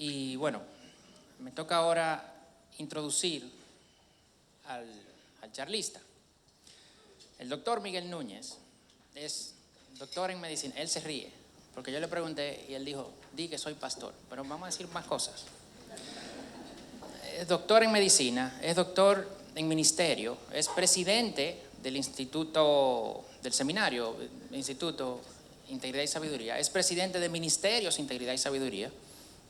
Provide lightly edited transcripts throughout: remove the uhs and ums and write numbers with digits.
Y bueno, me toca ahora introducir al charlista. El doctor Miguel Núñez es doctor en medicina. Él se ríe, porque yo le pregunté y él dijo, di que soy pastor, pero vamos a decir más cosas. Es doctor en medicina, es doctor en ministerio, es presidente del Instituto, del Seminario, Instituto Integridad y Sabiduría, es presidente de Ministerios Integridad y Sabiduría,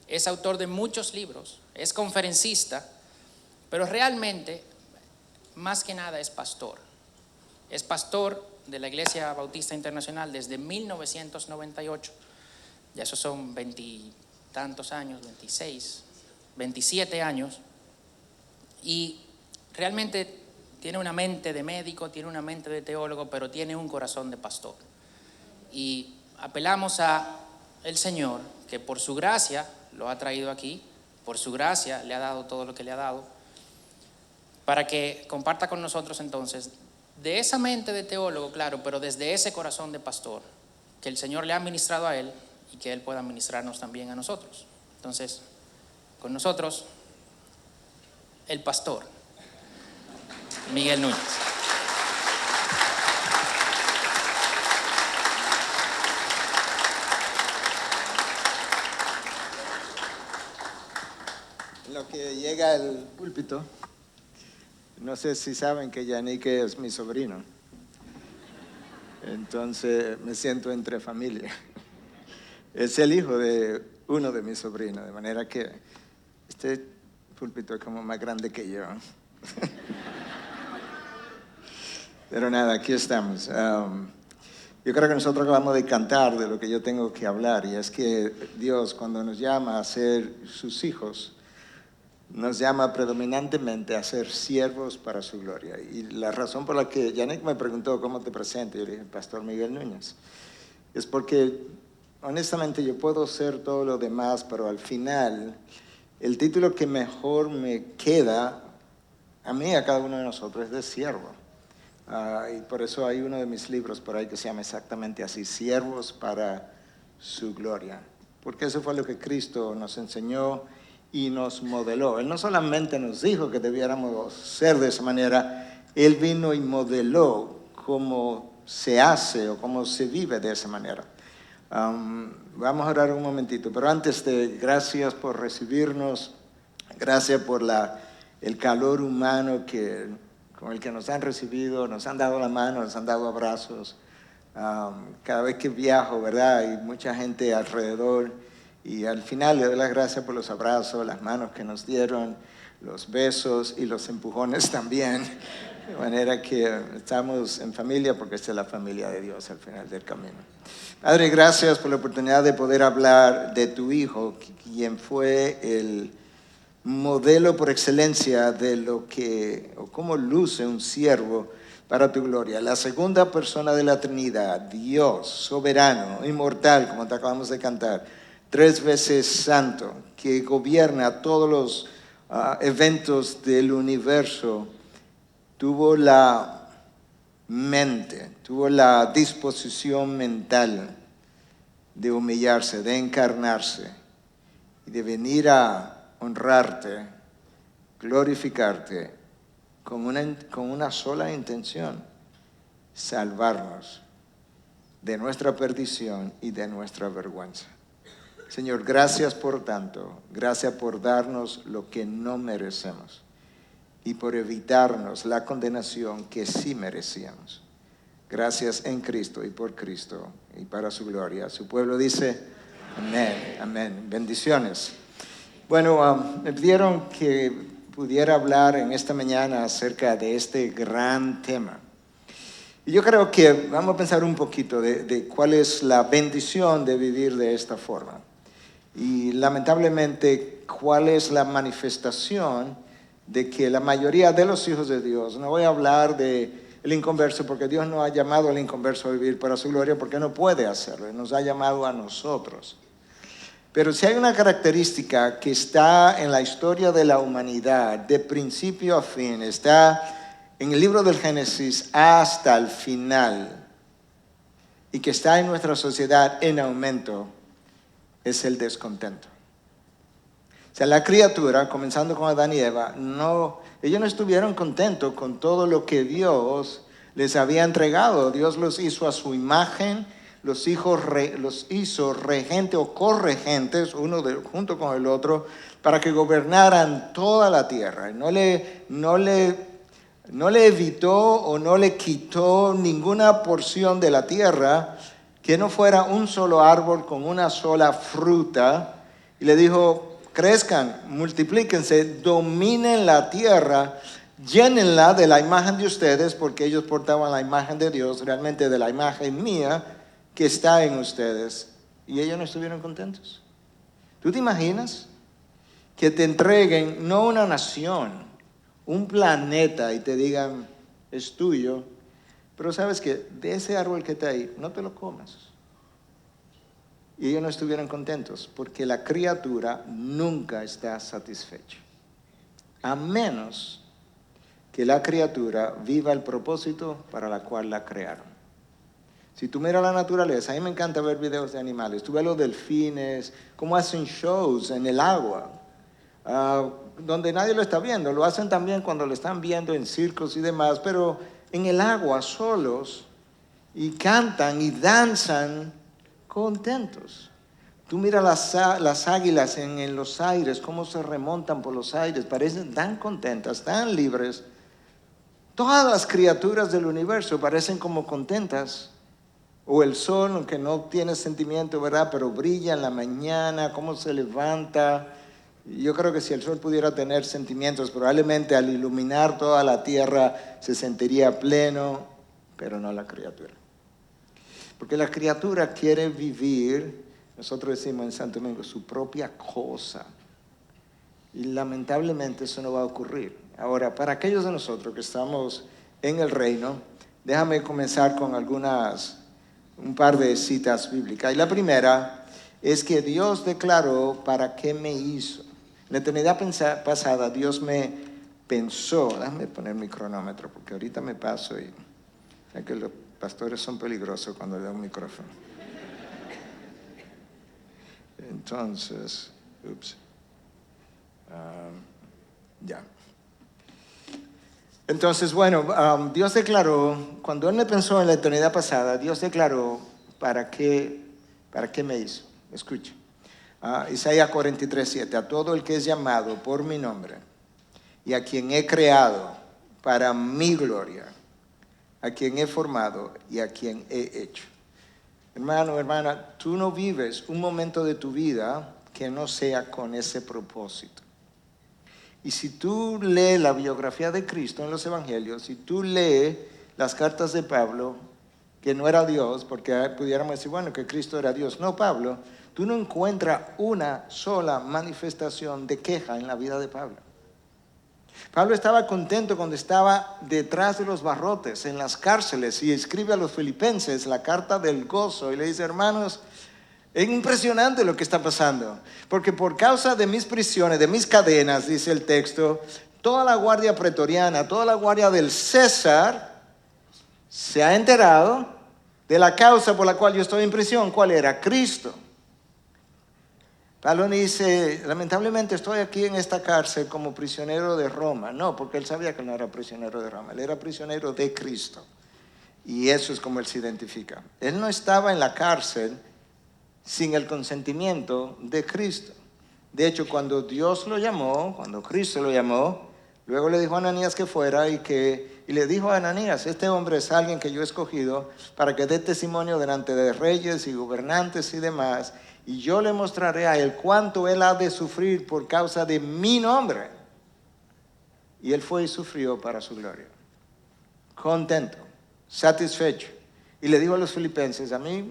es autor de muchos libros, es conferencista, pero realmente, más que nada, es pastor. Es pastor de la Iglesia Bautista Internacional desde 1998. Ya esos son veintitantos años, 26, 27 años. Y realmente tiene una mente de médico, tiene una mente de teólogo, pero tiene un corazón de pastor. Y apelamos a el Señor, que por su gracia lo ha traído aquí, por su gracia le ha dado todo lo que le ha dado, para que comparta con nosotros entonces de esa mente de teólogo, claro, pero desde ese corazón de pastor, que el Señor le ha ministrado a él y que él pueda ministrarnos también a nosotros. Entonces, con nosotros, el pastor Miguel Núñez. En lo que llega al púlpito, no sé si saben que Yannick es mi sobrino. Entonces me siento entre familia. Es el hijo de uno de mis sobrinos, de manera que este púlpito es como más grande que yo. Pero nada, aquí estamos. Yo creo que nosotros acabamos de cantar de lo que yo tengo que hablar, y es que Dios, cuando nos llama a ser sus hijos, nos llama predominantemente a ser siervos para su gloria. Y la razón por la que Yannick me preguntó cómo te presento, yo le dije, Pastor Miguel Núñez, es porque honestamente yo puedo ser todo lo demás, pero al final el título que mejor me queda a mí, a cada uno de nosotros, es de siervo. Y por eso hay uno de mis libros por ahí que se llama exactamente así, Siervos para su gloria. Porque eso fue lo que Cristo nos enseñó y nos modeló. Él no solamente nos dijo que debiéramos ser de esa manera, Él vino y modeló cómo se hace o cómo se vive de esa manera. Vamos a orar un momentito, pero antes de gracias por recibirnos, gracias por el calor humano con el que nos han recibido, nos han dado la mano, nos han dado abrazos. Cada vez que viajo, ¿verdad? Hay mucha gente alrededor y al final le doy las gracias por los abrazos, las manos que nos dieron, los besos y los empujones también. De manera que estamos en familia porque esta es la familia de Dios al final del camino. Padre, gracias por la oportunidad de poder hablar de tu Hijo, quien fue el modelo por excelencia de lo que, o cómo luce un siervo para tu gloria. La segunda persona de la Trinidad, Dios, soberano, inmortal, como te acabamos de cantar, 3 veces santo, que gobierna todos los eventos del universo, tuvo la mente, tuvo la disposición mental de humillarse, de encarnarse y de venir a honrarte, glorificarte con una sola intención: salvarnos de nuestra perdición y de nuestra vergüenza. Señor, gracias por tanto, gracias por darnos lo que no merecemos y por evitarnos la condenación que sí merecíamos. Gracias en Cristo y por Cristo y para su gloria. Su pueblo dice, amén, amén. Bendiciones. Bueno, me pidieron que pudiera hablar en esta mañana acerca de este gran tema. Y yo creo que vamos a pensar un poquito de cuál es la bendición de vivir de esta forma. Y lamentablemente, cuál es la manifestación de que la mayoría de los hijos de Dios, no voy a hablar del inconverso, porque Dios no ha llamado al inconverso a vivir para su gloria, porque no puede hacerlo, nos ha llamado a nosotros. Pero si hay una característica que está en la historia de la humanidad, de principio a fin, está en el libro del Génesis hasta el final, y que está en nuestra sociedad en aumento, es el descontento. O sea, la criatura, comenzando con Adán y Eva, ellos no estuvieron contentos con todo lo que Dios les había entregado. Dios los hizo a su imagen, los hizo regentes o corregentes, junto con el otro, para que gobernaran toda la tierra. No le evitó o no le quitó ninguna porción de la tierra que no fuera un solo árbol con una sola fruta. Y le dijo: crezcan, multiplíquense, dominen la tierra, llénenla de la imagen de ustedes, porque ellos portaban la imagen de Dios, realmente de la imagen mía que está en ustedes. Y ellos no estuvieron contentos. ¿Tú te imaginas que te entreguen no una nación, un planeta, y te digan: es tuyo, pero sabes que de ese árbol que está ahí, no te lo comas? Y ellos no estuvieron contentos, porque la criatura nunca está satisfecha, a menos que la criatura viva el propósito para la cual la crearon. Si tú miras la naturaleza, a mí me encanta ver videos de animales. Tú ves los delfines, cómo hacen shows en el agua, donde nadie lo está viendo. Lo hacen también cuando lo están viendo en circos y demás, pero en el agua solos, y cantan y danzan contentos. Tú miras las águilas en los aires, cómo se remontan por los aires, parecen tan contentas, tan libres. Todas las criaturas del universo parecen como contentas. O el sol, aunque no tiene sentimiento, ¿verdad?, pero brilla en la mañana, cómo se levanta. Yo creo que si el sol pudiera tener sentimientos, probablemente al iluminar toda la tierra se sentiría pleno, pero no la criatura. Porque la criatura quiere vivir, nosotros decimos en Santo Domingo, su propia cosa. Y lamentablemente eso no va a ocurrir. Ahora, para aquellos de nosotros que estamos en el reino, déjame comenzar con un par de citas bíblicas. Y la primera es que Dios declaró para qué me hizo. En la eternidad pasada Dios me pensó. Déjame poner mi cronómetro, porque ahorita me paso y ya que los pastores son peligrosos cuando le dan un micrófono. Entonces, ya. Entonces, bueno, Dios declaró, cuando Él me pensó en la eternidad pasada, Dios declaró para qué me hizo. Escucha. Isaías 43:7, a todo el que es llamado por mi nombre y a quien he creado para mi gloria, a quien he formado y a quien he hecho. Hermano, hermana, tú no vives un momento de tu vida que no sea con ese propósito. Y si tú lees la biografía de Cristo en los evangelios, si tú lees las cartas de Pablo, que no era Dios, porque pudiéramos decir, bueno, que Cristo era Dios. No, Pablo, tú no encuentras una sola manifestación de queja en la vida de Pablo. Pablo estaba contento cuando estaba detrás de los barrotes, en las cárceles, y escribe a los filipenses la carta del gozo, y le dice: hermanos, es impresionante lo que está pasando, porque por causa de mis prisiones, de mis cadenas, dice el texto, toda la guardia pretoriana, toda la guardia del César se ha enterado de la causa por la cual yo estoy en prisión. ¿Cuál era? Cristo. Pablo dice: lamentablemente estoy aquí en esta cárcel como prisionero de Roma. No, porque él sabía que no era prisionero de Roma, él era prisionero de Cristo. Y eso es como él se identifica. Él no estaba en la cárcel sin el consentimiento de Cristo. De hecho, cuando Dios lo llamó, cuando Cristo lo llamó, luego le dijo a Ananías que fuera y le dijo a Ananías: este hombre es alguien que yo he escogido para que dé testimonio delante de reyes y gobernantes y demás, y yo le mostraré a él cuánto él ha de sufrir por causa de mi nombre. Y él fue y sufrió para su gloria. Contento, satisfecho. Y le dijo a los filipenses: a mí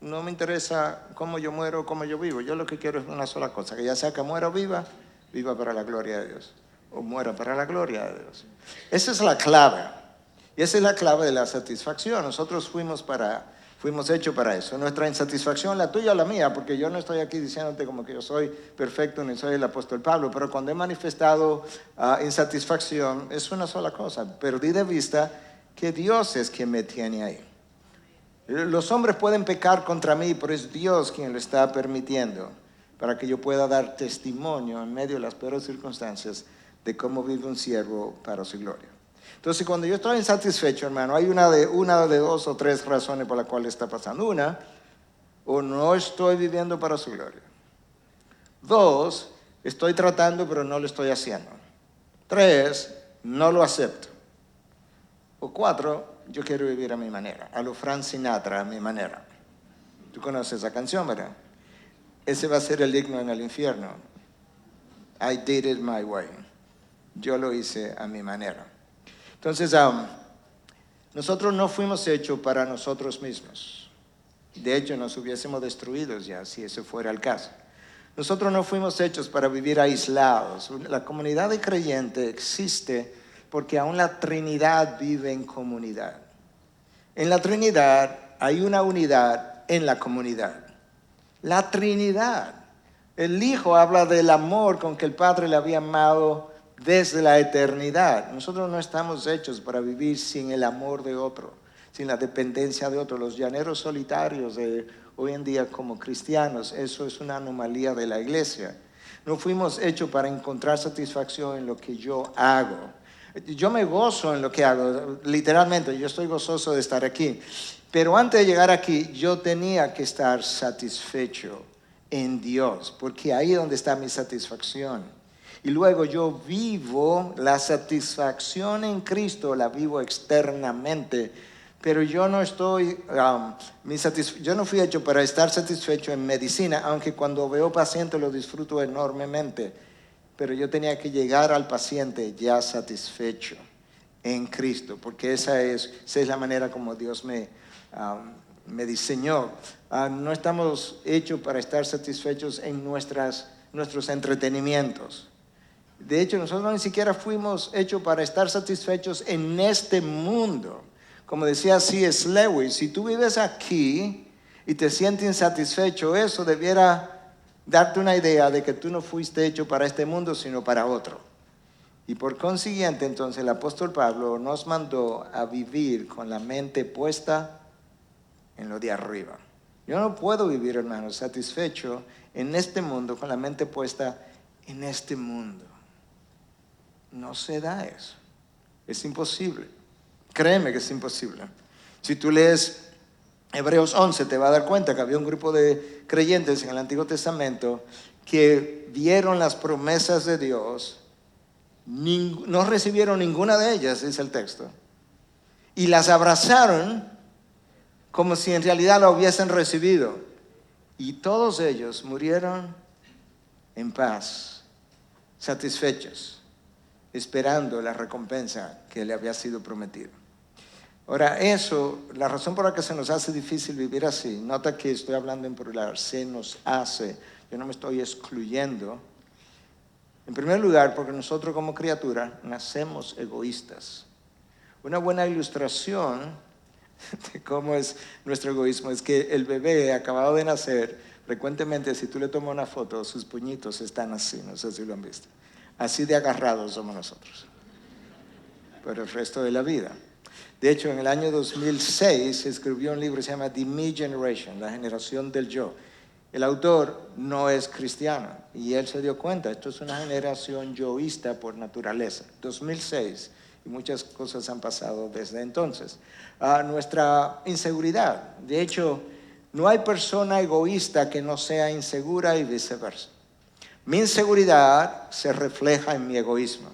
no me interesa cómo yo muero o cómo yo vivo. Yo lo que quiero es una sola cosa, que ya sea que muera o viva para la gloria de Dios. O muera para la gloria de Dios. Esa es la clave. Y esa es la clave de la satisfacción. Nosotros fuimos hechos para eso. Nuestra insatisfacción, la tuya o la mía, porque yo no estoy aquí diciéndote como que yo soy perfecto ni soy el apóstol Pablo, pero cuando he manifestado insatisfacción es una sola cosa: perdí de vista que Dios es quien me tiene ahí. Los hombres pueden pecar contra mí, pero es Dios quien lo está permitiendo. para que yo pueda dar testimonio en medio de las peores circunstancias de cómo vive un siervo para su gloria. Entonces, cuando yo estoy insatisfecho, hermano, hay una de dos o tres razones por las cuales está pasando. Una, o no estoy viviendo para su gloria. Dos, estoy tratando pero no lo estoy haciendo. Tres, no lo acepto. O cuatro, yo quiero vivir a mi manera, a lo Frank Sinatra, a mi manera. Tú conoces esa canción, ¿verdad? Ese va a ser el himno en el infierno. I did it my way. Yo lo hice a mi manera. Entonces, nosotros no fuimos hechos para nosotros mismos. De hecho, nos hubiésemos destruido ya si ese fuera el caso. Nosotros no fuimos hechos para vivir aislados. La comunidad de creyentes existe porque aún la Trinidad vive en comunidad. En la Trinidad hay una unidad en la comunidad. La Trinidad. El Hijo habla del amor con que el Padre le había amado desde la eternidad. Nosotros no estamos hechos para vivir sin el amor de otro, sin la dependencia de otro. Los llaneros solitarios de hoy en día como cristianos, eso es una anomalía de la iglesia. No fuimos hechos para encontrar satisfacción en lo que yo hago. Yo me gozo en lo que hago, literalmente, yo estoy gozoso de estar aquí. Pero antes de llegar aquí, yo tenía que estar satisfecho en Dios, porque ahí es donde está mi satisfacción. Y luego yo vivo la satisfacción en Cristo, la vivo externamente, pero yo no estoy, yo no fui hecho para estar satisfecho en medicina, aunque cuando veo pacientes lo disfruto enormemente, pero yo tenía que llegar al paciente ya satisfecho en Cristo, porque esa es la manera como Dios me diseñó. No estamos hechos para estar satisfechos en nuestros entretenimientos. De hecho, nosotros ni siquiera fuimos hechos para estar satisfechos en este mundo. Como decía C.S. Lewis, si tú vives aquí y te sientes insatisfecho, eso debiera darte una idea de que tú no fuiste hecho para este mundo, sino para otro. Y por consiguiente, entonces, el apóstol Pablo nos mandó a vivir con la mente puesta en lo de arriba. Yo no puedo vivir, hermano, satisfecho en este mundo con la mente puesta en este mundo. No se da eso. Es imposible. Créeme que es imposible. Si tú lees Hebreos 11, te vas a dar cuenta que había un grupo de creyentes en el Antiguo Testamento que vieron las promesas de Dios, no recibieron ninguna de ellas, dice el texto, y las abrazaron como si en realidad la hubiesen recibido. Y todos ellos murieron en paz, satisfechos, esperando la recompensa que le había sido prometida. Ahora, la razón por la que se nos hace difícil vivir así, nota que estoy hablando en plural, se nos hace, yo no me estoy excluyendo. En primer lugar, porque nosotros como criatura nacemos egoístas. Una buena ilustración de cómo es nuestro egoísmo es que el bebé acabado de nacer, frecuentemente si tú le tomas una foto, sus puñitos están así, no sé si lo han visto. Así de agarrados somos nosotros, por el resto de la vida. De hecho, en el año 2006 se escribió un libro que se llama The Me Generation, la generación del yo. El autor no es cristiano y él se dio cuenta, esto es una generación yoísta por naturaleza. 2006, y muchas cosas han pasado desde entonces. Nuestra inseguridad, de hecho, no hay persona egoísta que no sea insegura y viceversa. Mi inseguridad se refleja en mi egoísmo,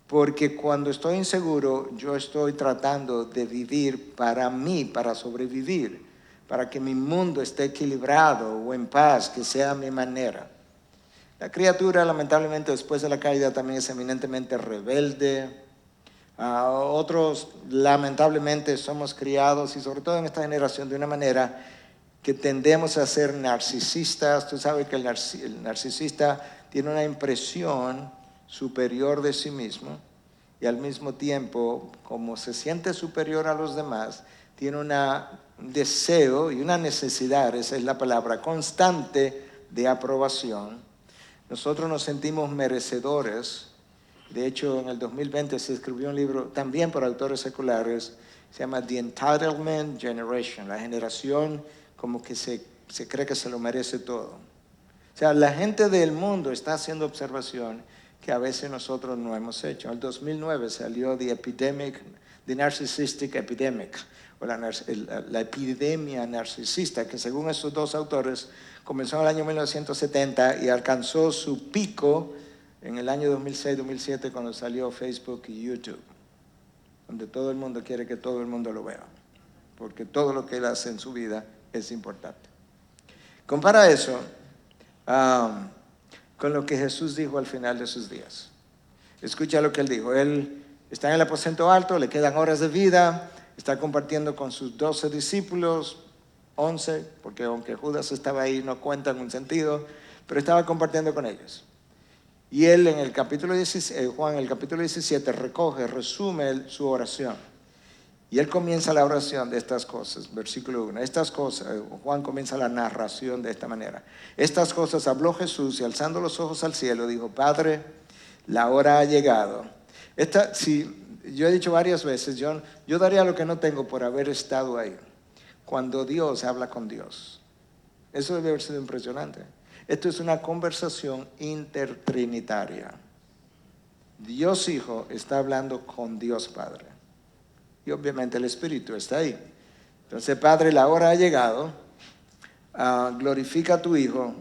porque cuando estoy inseguro, yo estoy tratando de vivir para mí, para sobrevivir, para que mi mundo esté equilibrado o en paz, que sea mi manera. La criatura, lamentablemente, después de la caída también es eminentemente rebelde. Otros, lamentablemente, somos criados, y sobre todo en esta generación, de una manera que tendemos a ser narcisistas. Tú sabes que el narcisista tiene una impresión superior de sí mismo y al mismo tiempo, como se siente superior a los demás, tiene un deseo y una necesidad, esa es la palabra, constante de aprobación. Nosotros nos sentimos merecedores. De hecho, en el 2020 se escribió un libro también por autores seculares, se llama The Entitlement Generation, la generación como que se cree que se lo merece todo. O sea, la gente del mundo está haciendo observación que a veces nosotros no hemos hecho. En el 2009 salió The Narcissistic Epidemic, o la epidemia narcisista, que según estos dos autores comenzó en el año 1970 y alcanzó su pico en el año 2006-2007 cuando salió Facebook y YouTube, donde todo el mundo quiere que todo el mundo lo vea, porque todo lo que él hace en su vida es importante. Compara eso con lo que Jesús dijo al final de sus días. Escucha lo que él dijo. Él está en el aposento alto, le quedan horas de vida, está compartiendo con sus 12 discípulos, 11, porque aunque Judas estaba ahí no cuenta en un sentido, pero estaba compartiendo con ellos. Y él en el capítulo 17, Juan en el capítulo 17 resume su oración. Y él comienza la oración de estas cosas, versículo 1. Estas cosas, Juan comienza la narración de esta manera. Estas cosas habló Jesús y alzando los ojos al cielo dijo, Padre, la hora ha llegado. Yo he dicho varias veces, yo daría lo que no tengo por haber estado ahí. Cuando Dios habla con Dios. Eso debe haber sido impresionante. Esto es una conversación intertrinitaria. Dios Hijo está hablando con Dios Padre. Y obviamente el Espíritu está ahí. Entonces, Padre, la hora ha llegado. Glorifica a tu Hijo.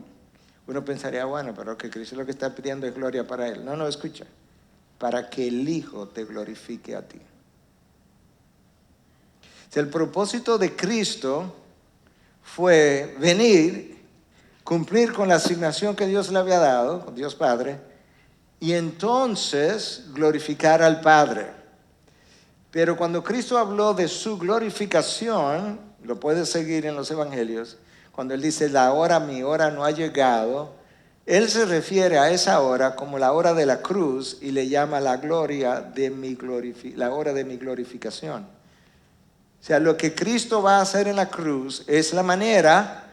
Uno pensaría, bueno, pero que Cristo lo que está pidiendo es gloria para Él. No, escucha. Para que el Hijo te glorifique a ti. O sea, el propósito de Cristo fue venir, cumplir con la asignación que Dios le había dado, con Dios Padre, y entonces glorificar al Padre. Pero cuando Cristo habló de su glorificación, lo puedes seguir en los evangelios, cuando Él dice, mi hora no ha llegado, Él se refiere a esa hora como la hora de la cruz y le llama la hora de mi glorificación. O sea, lo que Cristo va a hacer en la cruz es la manera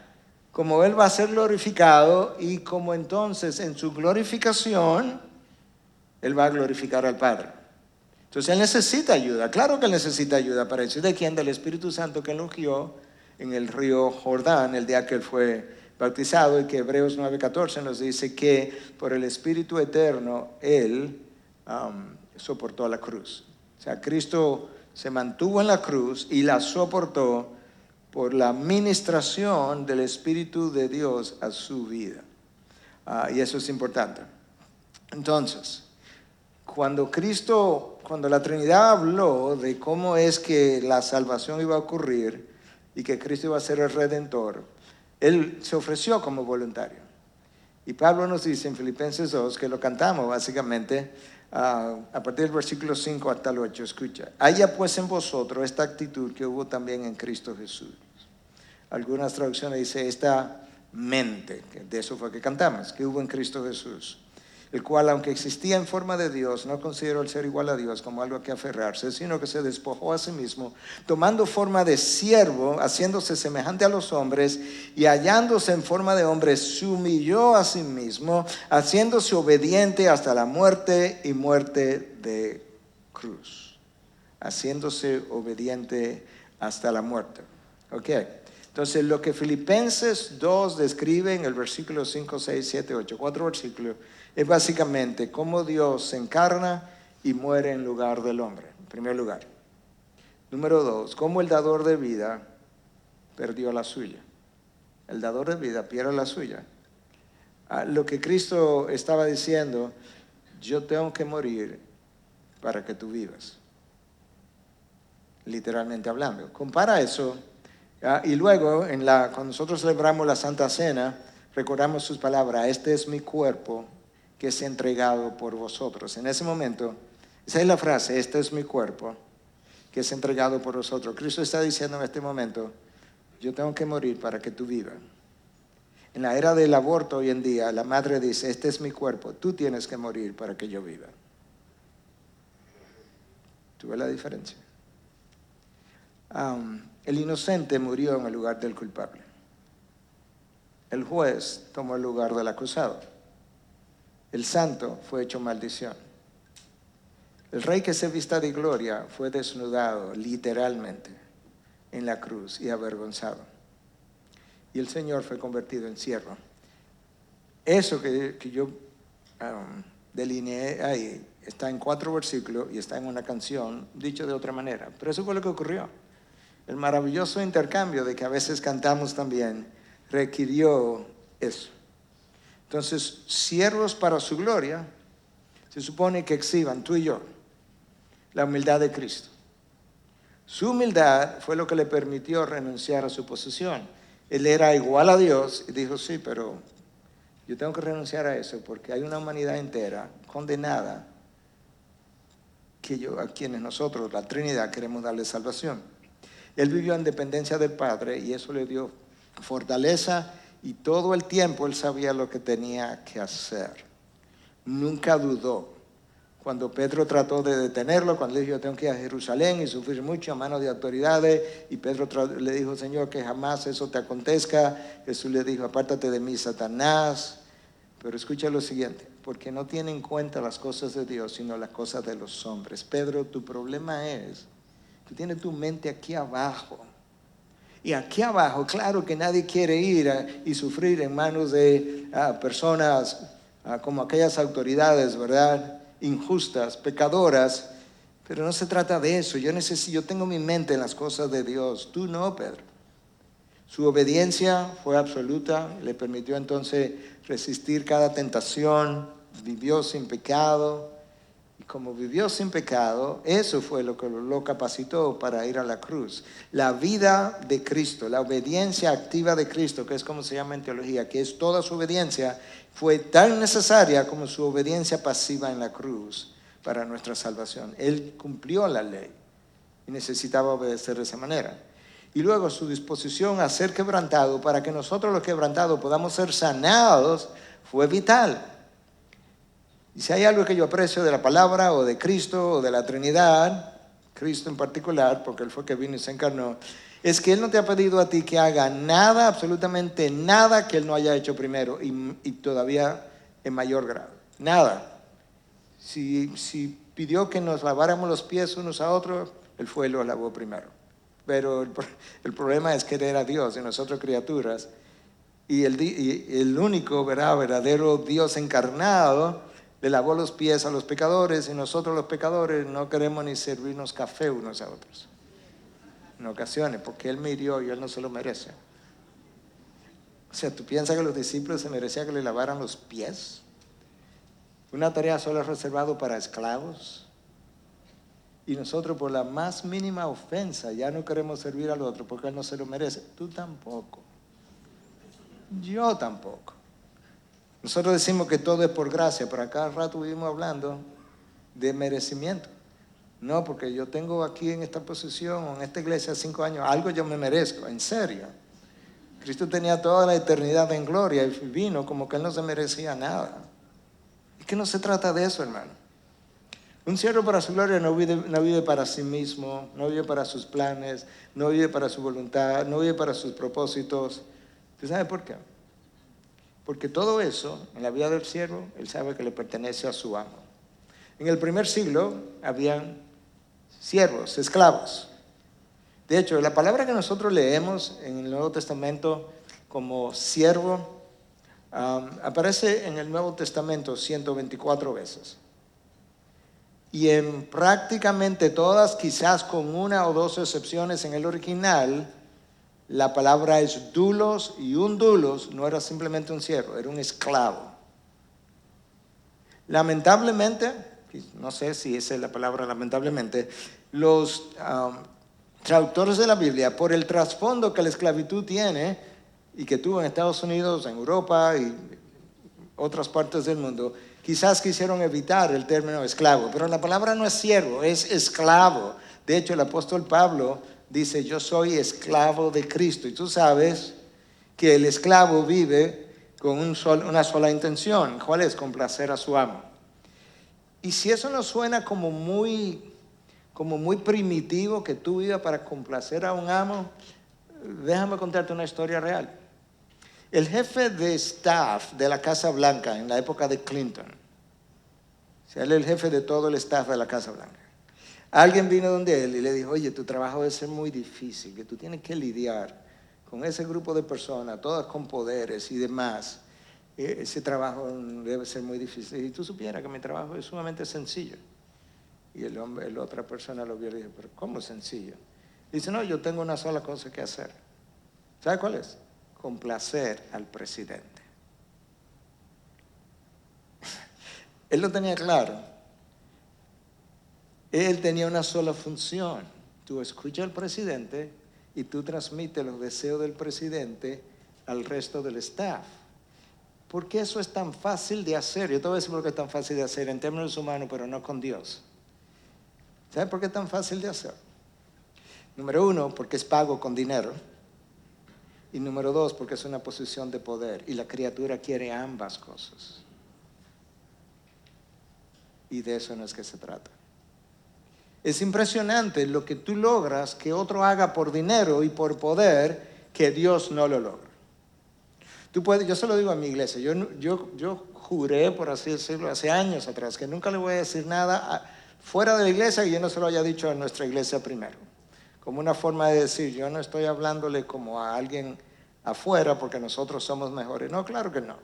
como Él va a ser glorificado y como entonces en su glorificación Él va a glorificar al Padre. Entonces Él necesita ayuda, claro que Él necesita ayuda para eso. ¿De quién? Del Espíritu Santo que Él ungió en el río Jordán el día que Él fue bautizado, y que Hebreos 9:14 nos dice que por el Espíritu eterno Él soportó la cruz. O sea, Cristo se mantuvo en la cruz y la soportó por la ministración del Espíritu de Dios a su vida. Y eso es importante. Entonces, cuando la Trinidad habló de cómo es que la salvación iba a ocurrir y que Cristo iba a ser el Redentor, Él se ofreció como voluntario. Y Pablo nos dice en Filipenses 2, que lo cantamos básicamente, a partir del versículo 5 hasta el 8, escucha. Haya pues en vosotros esta actitud que hubo también en Cristo Jesús. Algunas traducciones dicen esta mente, que de eso fue que cantamos, que hubo en Cristo Jesús, el cual, aunque existía en forma de Dios, no consideró el ser igual a Dios como algo a que aferrarse, sino que se despojó a sí mismo, tomando forma de siervo, haciéndose semejante a los hombres, y hallándose en forma de hombre, se humilló a sí mismo, haciéndose obediente hasta la muerte y muerte de cruz. Haciéndose obediente hasta la muerte. Ok. Entonces, lo que Filipenses 2 describe en el versículo 5, 6, 7, 8, 4 versículos, es básicamente cómo Dios se encarna y muere en lugar del hombre, en primer lugar. Número 2, cómo el dador de vida perdió la suya. El dador de vida pierde la suya. Lo que Cristo estaba diciendo, yo tengo que morir para que tú vivas. Literalmente hablando. Compara eso. Y luego, cuando nosotros celebramos la Santa Cena, recordamos sus palabras, este es mi cuerpo que es entregado por vosotros. En ese momento, esa es la frase, este es mi cuerpo que es entregado por vosotros. Cristo está diciendo en este momento, yo tengo que morir para que tú vivas. En la era del aborto hoy en día, la madre dice, este es mi cuerpo, tú tienes que morir para que yo viva. ¿Tú ves la diferencia? El inocente murió en el lugar del culpable. El juez tomó el lugar del acusado. El santo fue hecho maldición. El rey que se vista de gloria fue desnudado literalmente en la cruz y avergonzado. Y el Señor fue convertido en siervo. Eso que yo delineé ahí está en 4 versículos y está en una canción, dicho de otra manera. Pero eso fue lo que ocurrió. El maravilloso intercambio de que a veces cantamos también requirió eso. Entonces, siervos para su gloria, se supone que exhiban, tú y yo, la humildad de Cristo. Su humildad fue lo que le permitió renunciar a su posición. Él era igual a Dios y dijo, sí, pero yo tengo que renunciar a eso porque hay una humanidad entera condenada a quienes nosotros, la Trinidad, queremos darle salvación. Él vivió en dependencia del Padre y eso le dio fortaleza y todo el tiempo él sabía lo que tenía que hacer. Nunca dudó. Cuando Pedro trató de detenerlo, cuando le dijo, yo tengo que ir a Jerusalén y sufrir mucho a manos de autoridades, y Pedro le dijo, Señor, que jamás eso te acontezca. Jesús le dijo, apártate de mí, Satanás. Pero escucha lo siguiente, porque no tiene en cuenta las cosas de Dios, sino las cosas de los hombres. Pedro, tu problema es, tú tienes tu mente aquí abajo. Y aquí abajo, claro que nadie quiere ir y sufrir en manos de personas como aquellas autoridades, ¿verdad?, injustas, pecadoras, pero no se trata de eso. Yo tengo mi mente en las cosas de Dios, tú no, Pedro. Su obediencia fue absoluta, le permitió entonces resistir cada tentación, vivió sin pecado, y como vivió sin pecado, eso fue lo que lo capacitó para ir a la cruz. La vida de Cristo, la obediencia activa de Cristo, que es como se llama en teología, que es toda su obediencia, fue tan necesaria como su obediencia pasiva en la cruz para nuestra salvación. Él cumplió la ley y necesitaba obedecer de esa manera. Y luego su disposición a ser quebrantado para que nosotros los quebrantados podamos ser sanados fue vital. Y si hay algo que yo aprecio de la palabra o de Cristo o de la Trinidad, Cristo en particular, porque Él fue que vino y se encarnó, es que Él no te ha pedido a ti que haga nada, absolutamente nada que Él no haya hecho primero y todavía en mayor grado. Nada. Si pidió que nos laváramos los pies unos a otros, Él fue y los lavó primero. Pero el problema es que Él era Dios y nosotros criaturas. Y el único verdadero Dios encarnado le lavó los pies a los pecadores y nosotros los pecadores no queremos ni servirnos café unos a otros. En ocasiones, porque Él me hirió y Él no se lo merece. O sea, ¿tú piensas que los discípulos se merecían que le lavaran los pies? Una tarea solo reservada para esclavos. Y nosotros por la más mínima ofensa ya no queremos servir al otro porque Él no se lo merece. Tú tampoco. Yo tampoco. Nosotros decimos que todo es por gracia, pero a cada rato vivimos hablando de merecimiento. No, porque yo tengo aquí en esta posición, en esta iglesia 5 años, algo yo me merezco, en serio. Cristo tenía toda la eternidad en gloria y vino como que Él no se merecía nada. Es que no se trata de eso, hermano. Un siervo para su gloria no vive para sí mismo, no vive para sus planes, no vive para su voluntad, no vive para sus propósitos. ¿Usted sabe por qué? Porque todo eso, en la vida del siervo, él sabe que le pertenece a su amo. En el primer siglo habían siervos, esclavos. De hecho, la palabra que nosotros leemos en el Nuevo Testamento como siervo aparece en el Nuevo Testamento 124 veces. Y en prácticamente todas, quizás con 1 o 2 excepciones en el original, la palabra es doulos, y un doulos no era simplemente un siervo, era un esclavo. Lamentablemente, no sé si esa es la palabra lamentablemente, los traductores de la Biblia, por el trasfondo que la esclavitud tiene y que tuvo en Estados Unidos, en Europa y otras partes del mundo, quizás quisieron evitar el término esclavo, pero la palabra no es siervo, es esclavo. De hecho, el apóstol Pablo dice, yo soy esclavo de Cristo. Y tú sabes que el esclavo vive con una sola intención. ¿Cuál es? Complacer a su amo. Y si eso nos suena como muy primitivo, que tú vivas para complacer a un amo, déjame contarte una historia real. El jefe de staff de la Casa Blanca en la época de Clinton, o sea, él es el jefe de todo el staff de la Casa Blanca. Alguien vino donde él y le dijo, oye, tu trabajo debe ser muy difícil, que tú tienes que lidiar con ese grupo de personas, todas con poderes y demás. ese trabajo debe ser muy difícil. Y tú supieras que mi trabajo es sumamente sencillo. Y la otra persona lo vio y le dijo, pero ¿cómo sencillo? Dice, no, yo tengo una sola cosa que hacer. ¿Sabe cuál es? Complacer al presidente. Él lo tenía claro. Él tenía una sola función. Tú escuchas al presidente y tú transmites los deseos del presidente al resto del staff. ¿Por qué eso es tan fácil de hacer? Yo te voy a decir por qué es tan fácil de hacer en términos humanos, pero no con Dios. ¿Sabes por qué es tan fácil de hacer? Número uno, porque es pago con dinero. Y número dos, porque es una posición de poder. Y la criatura quiere ambas cosas. Y de eso no es que se trata. Es impresionante lo que tú logras que otro haga por dinero y por poder, que Dios no lo logra. Yo se lo digo a mi iglesia, yo juré, por así decirlo, hace años atrás, que nunca le voy a decir nada fuera de la iglesia que yo no se lo haya dicho a nuestra iglesia primero. Como una forma de decir, yo no estoy hablándole como a alguien afuera porque nosotros somos mejores. No, claro que no.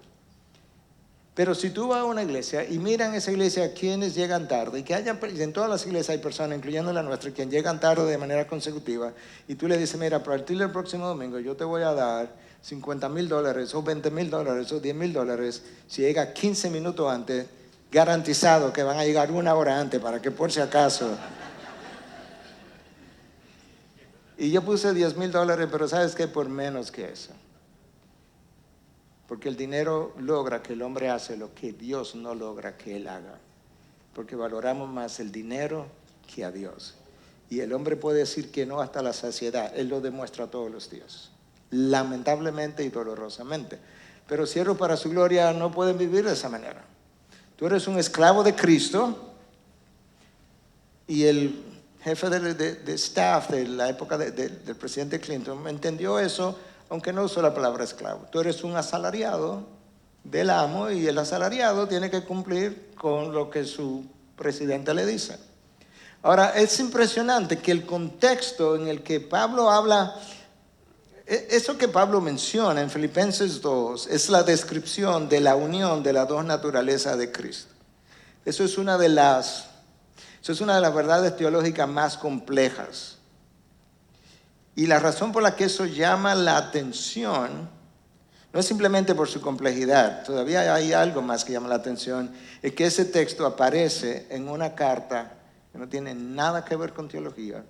Pero si tú vas a una iglesia y miran esa iglesia quienes llegan tarde, y en todas las iglesias hay personas, incluyendo la nuestra, quienes llegan tarde de manera consecutiva, y tú le dices, mira, a partir del próximo domingo yo te voy a dar $50,000 o $20,000 o $10,000 si llega 15 minutos antes, garantizado que van a llegar 1 hora antes para que por si acaso. Y yo puse $10,000, pero ¿sabes qué? Por menos que eso. Porque el dinero logra que el hombre hace lo que Dios no logra que él haga. Porque valoramos más el dinero que a Dios. Y el hombre puede decir que no hasta la saciedad. Él lo demuestra todos los días. Lamentablemente y dolorosamente. Pero siervos para su gloria no pueden vivir de esa manera. Tú eres un esclavo de Cristo y el jefe de staff de la época del presidente Clinton entendió eso, aunque no usó la palabra esclavo. Tú eres un asalariado del amo y el asalariado tiene que cumplir con lo que su presidente le dice. Ahora, es impresionante que el contexto en el que Pablo habla, eso que Pablo menciona en Filipenses 2, es la descripción de la unión de las dos naturalezas de Cristo. Eso es una de las verdades teológicas más complejas. Y la razón por la que eso llama la atención no es simplemente por su complejidad. Todavía hay algo más que llama la atención. Es que ese texto aparece en una carta que no tiene nada que ver con teología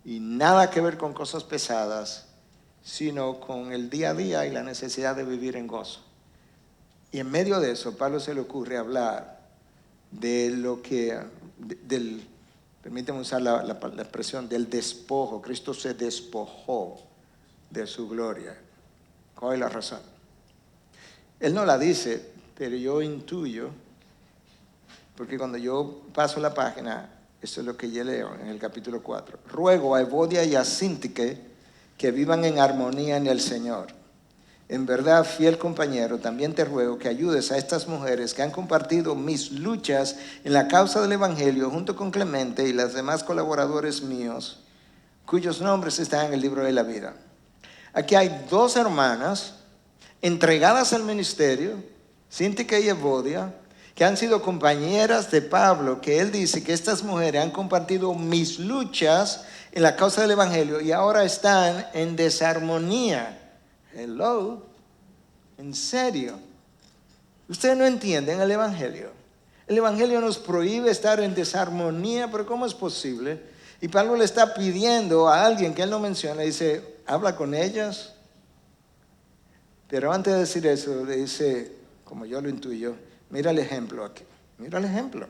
y nada que ver con cosas pesadas, sino con el día a día y la necesidad de vivir en gozo. Y en medio de eso, Pablo se le ocurre hablar de lo que, permíteme usar la expresión del despojo. Cristo se despojó de su gloria. ¿Cuál es la razón? Él no la dice, pero yo intuyo, porque cuando yo paso la página, eso es lo que yo leo en el capítulo 4. Ruego a Evodia y a Síntique que vivan en armonía en el Señor. En verdad, fiel compañero, también te ruego que ayudes a estas mujeres que han compartido mis luchas en la causa del Evangelio junto con Clemente y los demás colaboradores míos, cuyos nombres están en el libro de la vida. Aquí hay 2 hermanas entregadas al ministerio, Síntique y Evodia, que han sido compañeras de Pablo, que él dice que estas mujeres han compartido mis luchas en la causa del Evangelio y ahora están en desarmonía. Hello, en serio. Ustedes no entienden el Evangelio. El Evangelio nos prohíbe estar en desarmonía, pero ¿cómo es posible? Y Pablo le está pidiendo a alguien que él no menciona, dice, habla con ellas. Pero antes de decir eso, le dice, como yo lo intuyo, mira el ejemplo aquí. Mira el ejemplo.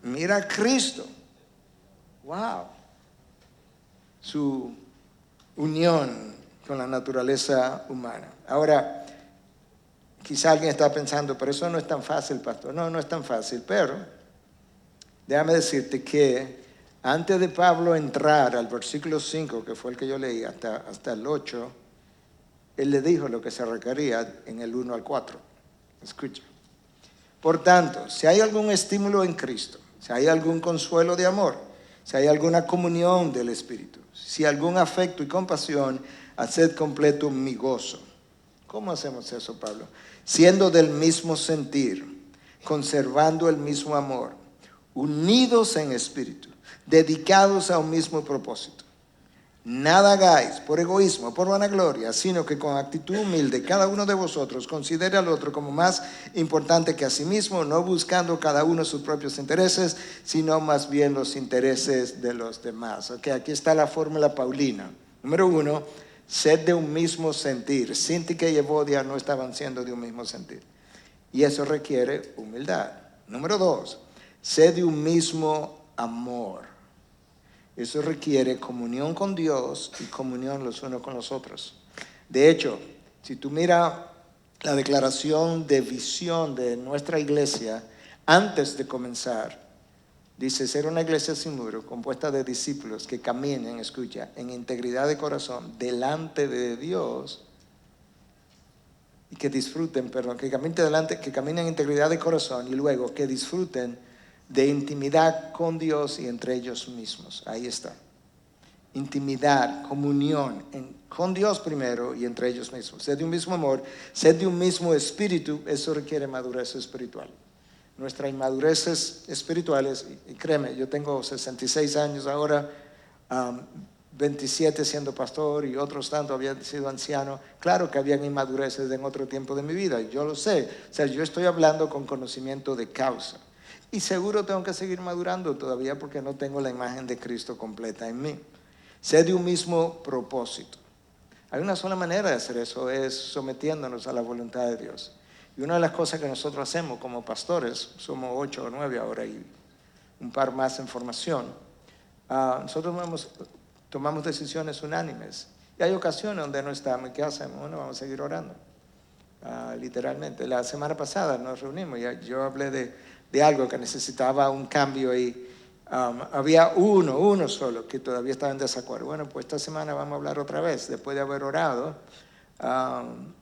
Mira a Cristo. Wow. Su unión con la naturaleza humana. Ahora, quizá alguien está pensando, pero eso no es tan fácil, pastor. No, no es tan fácil, pero déjame decirte que antes de Pablo entrar al versículo 5, que fue el que yo leí, hasta el 8, él le dijo lo que se requería en el 1 al 4. Escucha. Por tanto, si hay algún estímulo en Cristo, si hay algún consuelo de amor, si hay alguna comunión del Espíritu, si algún afecto y compasión, haced completo mi gozo, ¿Cómo hacemos eso, Pablo? Siendo del mismo sentir, conservando el mismo amor, unidos en espíritu, dedicados a un mismo propósito. Nada hagáis por egoísmo, por vanagloria, sino que con actitud humilde cada uno de vosotros considere al otro como más importante que a sí mismo, no buscando cada uno sus propios intereses, sino más bien los intereses de los demás. Okay, aquí está la fórmula paulina. Número 1, sed de un mismo sentir. Síntique y Evodia no estaban siendo de un mismo sentir. Y eso requiere humildad. Número 2, sed de un mismo amor. Eso requiere comunión con Dios y comunión los unos con los otros. De hecho, si tú miras la declaración de visión de nuestra iglesia antes de comenzar, dice ser una iglesia sin muro, compuesta de discípulos que caminen, escucha, en integridad de corazón delante de Dios y que disfruten, que caminen en integridad de corazón y luego que disfruten de intimidad con Dios y entre ellos mismos. Ahí está. Intimidad, comunión con Dios primero y entre ellos mismos. Sed de un mismo amor, sed de un mismo espíritu. Eso requiere madurez espiritual. Nuestras inmadureces espirituales, y créeme, yo tengo 66 años ahora, 27 siendo pastor y otros tanto habían sido anciano. Claro que habían inmadureces en otro tiempo de mi vida, yo lo sé. O sea, yo estoy hablando con conocimiento de causa. Y seguro tengo que seguir madurando todavía porque no tengo la imagen de Cristo completa en mí. Sed de un mismo propósito. Hay una sola manera de hacer eso, es sometiéndonos a la voluntad de Dios. Y una de las cosas que nosotros hacemos como pastores, somos 8 o 9 ahora y un par más en formación, nosotros tomamos decisiones unánimes. Y hay ocasiones donde no estamos. ¿Y qué hacemos? Bueno, vamos a seguir orando. Literalmente. La semana pasada nos reunimos y yo hablé de algo que necesitaba un cambio y había uno solo que todavía estaba en desacuerdo. Bueno, pues esta semana vamos a hablar otra vez después de haber orado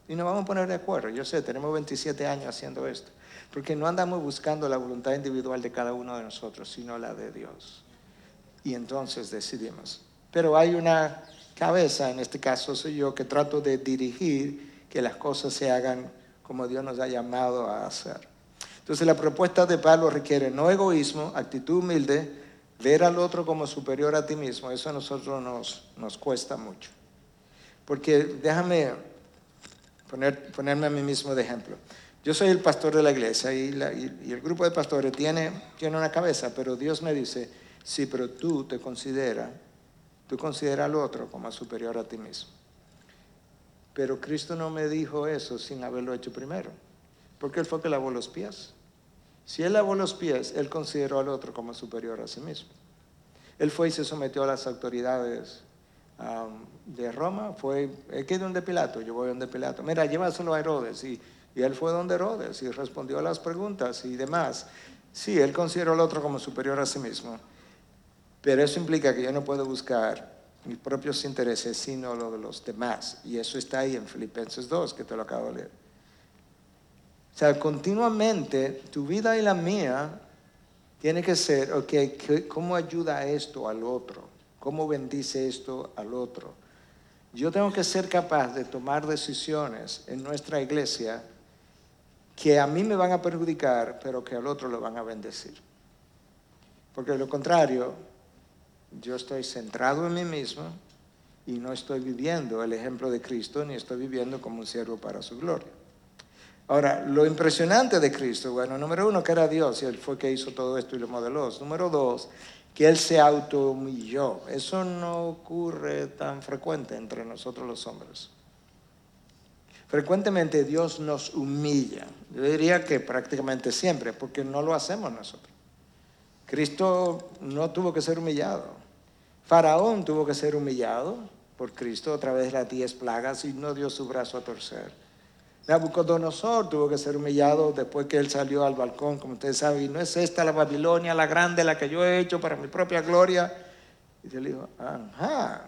y nos vamos a poner de acuerdo. Yo sé, tenemos 27 años haciendo esto, porque no andamos buscando la voluntad individual de cada uno de nosotros, sino la de Dios. Y entonces decidimos. Pero hay una cabeza, en este caso soy yo, que trato de dirigir que las cosas se hagan como Dios nos ha llamado a hacer. Entonces la propuesta de Pablo requiere no egoísmo, actitud humilde, ver al otro como superior a ti mismo. Eso a nosotros nos cuesta mucho. Porque déjame ponerme a mí mismo de ejemplo. Yo soy el pastor de la iglesia y el grupo de pastores tiene una cabeza, pero Dios me dice, sí, pero tú consideras al otro como superior a ti mismo. Pero Cristo no me dijo eso sin haberlo hecho primero, porque Él fue que lavó los pies. Si Él lavó los pies, Él consideró al otro como superior a sí mismo. Él fue y se sometió a las autoridades de Roma. ¿Qué es donde Pilato? Yo voy donde Pilato. Mira, llévaselo a Herodes. Y él fue donde Herodes y respondió a las preguntas y demás. Sí, Él consideró al otro como superior a sí mismo. Pero eso implica que yo no puedo buscar mis propios intereses, sino lo de los demás. Y eso está ahí en Filipenses 2, que te lo acabo de leer. O sea, continuamente tu vida y la mía tiene que ser, ¿cómo ayuda esto al otro? ¿Cómo bendice esto al otro? Yo tengo que ser capaz de tomar decisiones en nuestra iglesia que a mí me van a perjudicar, pero que al otro lo van a bendecir. Porque de lo contrario, yo estoy centrado en mí mismo y no estoy viviendo el ejemplo de Cristo, ni estoy viviendo como un siervo para su gloria. Ahora, lo impresionante de Cristo, bueno, número 1, que era Dios y Él fue que hizo todo esto y lo modeló. Número 2, que Él se autohumilló. Eso no ocurre tan frecuente entre nosotros los hombres. Frecuentemente Dios nos humilla. Yo diría que prácticamente siempre, porque no lo hacemos nosotros. Cristo no tuvo que ser humillado. Faraón tuvo que ser humillado por Cristo a través de las 10 plagas y no dio su brazo a torcer. Nabucodonosor tuvo que ser humillado después que él salió al balcón, como ustedes saben, y no es esta la Babilonia, la grande, la que yo he hecho para mi propia gloria. Y Dios le dijo, ajá,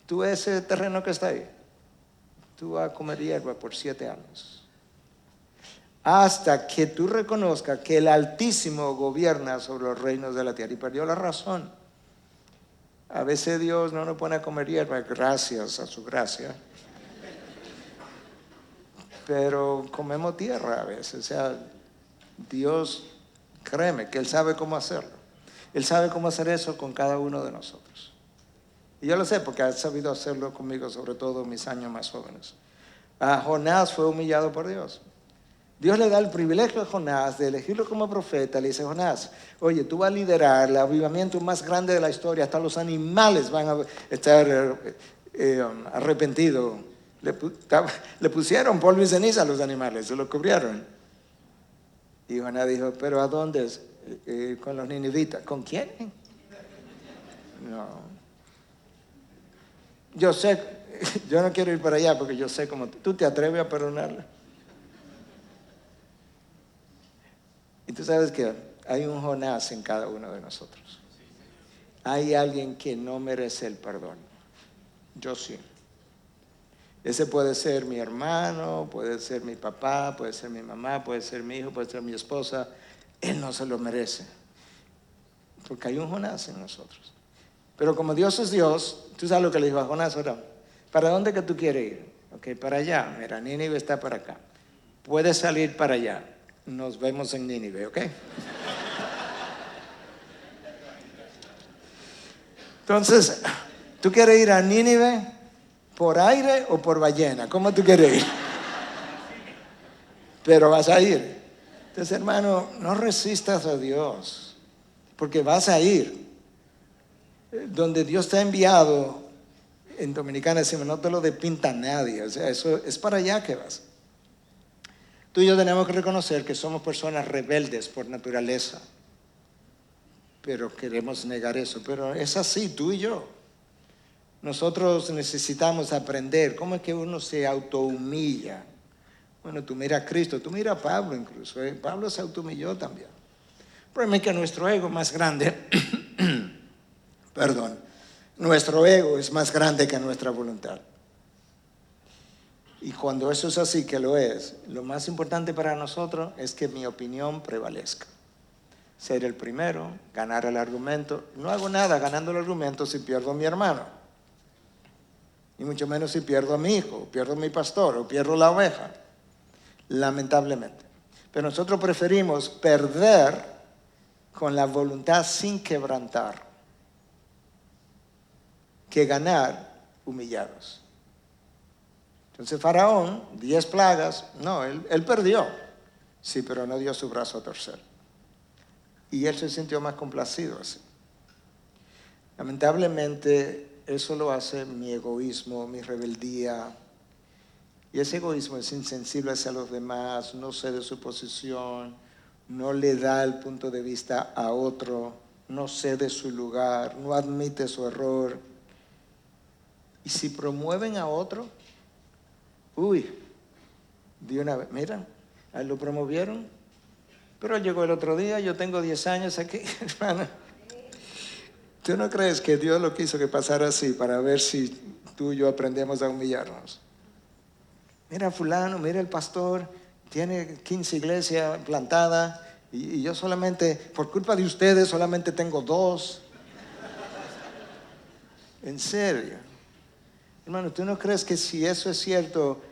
tú ese terreno que está ahí, tú vas a comer hierba por 7 años. Hasta que tú reconozcas que el Altísimo gobierna sobre los reinos de la tierra. Y perdió la razón. A veces Dios no nos pone a comer hierba gracias a su gracia. pero comemos tierra a veces. O sea, Dios, créeme, que Él sabe cómo hacerlo. Él sabe cómo hacer eso con cada uno de nosotros. Y yo lo sé porque ha sabido hacerlo conmigo, sobre todo en mis años más jóvenes. Jonás fue humillado por Dios. Dios le da el privilegio a Jonás de elegirlo como profeta. Le dice: Jonás, oye, tú vas a liderar el avivamiento más grande de la historia. Hasta los animales van a estar arrepentidos. Le pusieron polvo y ceniza a los animales, se lo cubrieron. Y Jonás dijo: ¿pero a dónde? Con los ninivitas. ¿Con quién? No. Yo sé, yo no quiero ir para allá porque yo sé cómo. ¿Tú te atreves a perdonarle? Y tú sabes que hay un Jonás en cada uno de nosotros. Hay alguien que no merece el perdón. Yo sí. Ese puede ser mi hermano, puede ser mi papá, puede ser mi mamá, puede ser mi hijo, puede ser mi esposa. Él no se lo merece. Porque hay un Jonás en nosotros. Pero como Dios es Dios, tú sabes lo que le dijo a Jonás ahora. ¿Para dónde que tú quieres ir? Ok, para allá. Mira, Nínive está para acá. Puedes salir para allá. Nos vemos en Nínive, ¿ok? Entonces, ¿tú quieres ir a Nínive por aire o por ballena? ¿Cómo tú quieres ir? Pero vas a ir. Entonces, hermano, no resistas a Dios, porque vas a ir. Donde Dios te ha enviado, en Dominicana decimos, no te lo despinta nadie. O sea, eso es para allá que vas. Tú y yo tenemos que reconocer que somos personas rebeldes por naturaleza, pero queremos negar eso. Pero es así, tú y yo. Nosotros necesitamos aprender cómo es que uno se autohumilla. Bueno, tú mira a Cristo, tú mira a Pablo incluso. Pablo se autohumilló también. El problema es que nuestro ego es más grande. Perdón. Nuestro ego es más grande que nuestra voluntad. Y cuando eso es así, que lo es, lo más importante para nosotros es que mi opinión prevalezca. Ser el primero, ganar el argumento. No hago nada ganando el argumento si pierdo a mi hermano. Y mucho menos si pierdo a mi hijo, o pierdo a mi pastor, o pierdo la oveja. Lamentablemente. Pero nosotros preferimos perder con la voluntad sin quebrantar que ganar humillados. Entonces Faraón, 10 plagas, no, él perdió. Sí, pero no dio su brazo a torcer. Y él se sintió más complacido así. Lamentablemente, eso lo hace mi egoísmo, mi rebeldía. Y ese egoísmo es insensible hacia los demás, no cede su posición, no le da el punto de vista a otro, no cede su lugar, no admite su error. Y si promueven a otro, de una vez, mira, a él lo promovieron, pero él llegó el otro día, yo tengo 10 años aquí, hermano. ¿Tú no crees que Dios lo quiso que pasara así para ver si tú y yo aprendemos a humillarnos? Mira fulano, mira el pastor, tiene 15 iglesias plantadas y yo solamente, por culpa de ustedes, solamente tengo 2. En serio. Hermano, ¿tú no crees que si eso es cierto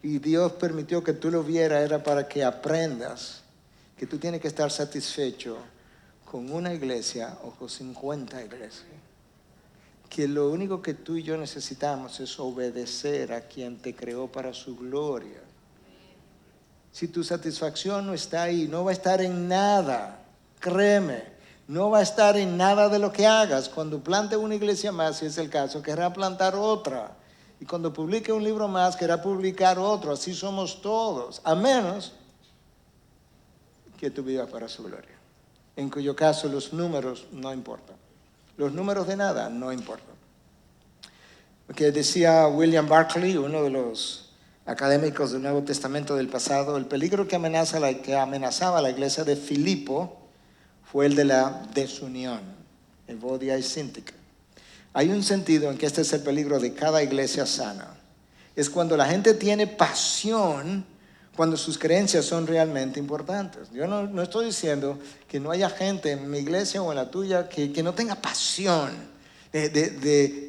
y Dios permitió que tú lo vieras era para que aprendas que tú tienes que estar satisfecho con una iglesia o con 50 iglesias? Que lo único que tú y yo necesitamos es obedecer a quien te creó para su gloria. Si tu satisfacción no está ahí, no va a estar en nada, créeme, no va a estar en nada de lo que hagas. Cuando plante una iglesia más, si es el caso, querrá plantar otra. Y cuando publique un libro más, querrá publicar otro. Así somos todos, a menos que tú vivas para su gloria. En cuyo caso los números no importan. Los números de nada no importan. Porque decía William Barclay, uno de los académicos del Nuevo Testamento del pasado, el peligro que amenazaba la iglesia de Filipo fue el de la desunión, el Bodia y Síntica. Hay un sentido en que este es el peligro de cada iglesia sana. Es cuando la gente tiene pasión, cuando sus creencias son realmente importantes. Yo no estoy diciendo que no haya gente en mi iglesia o en la tuya que no tenga pasión, de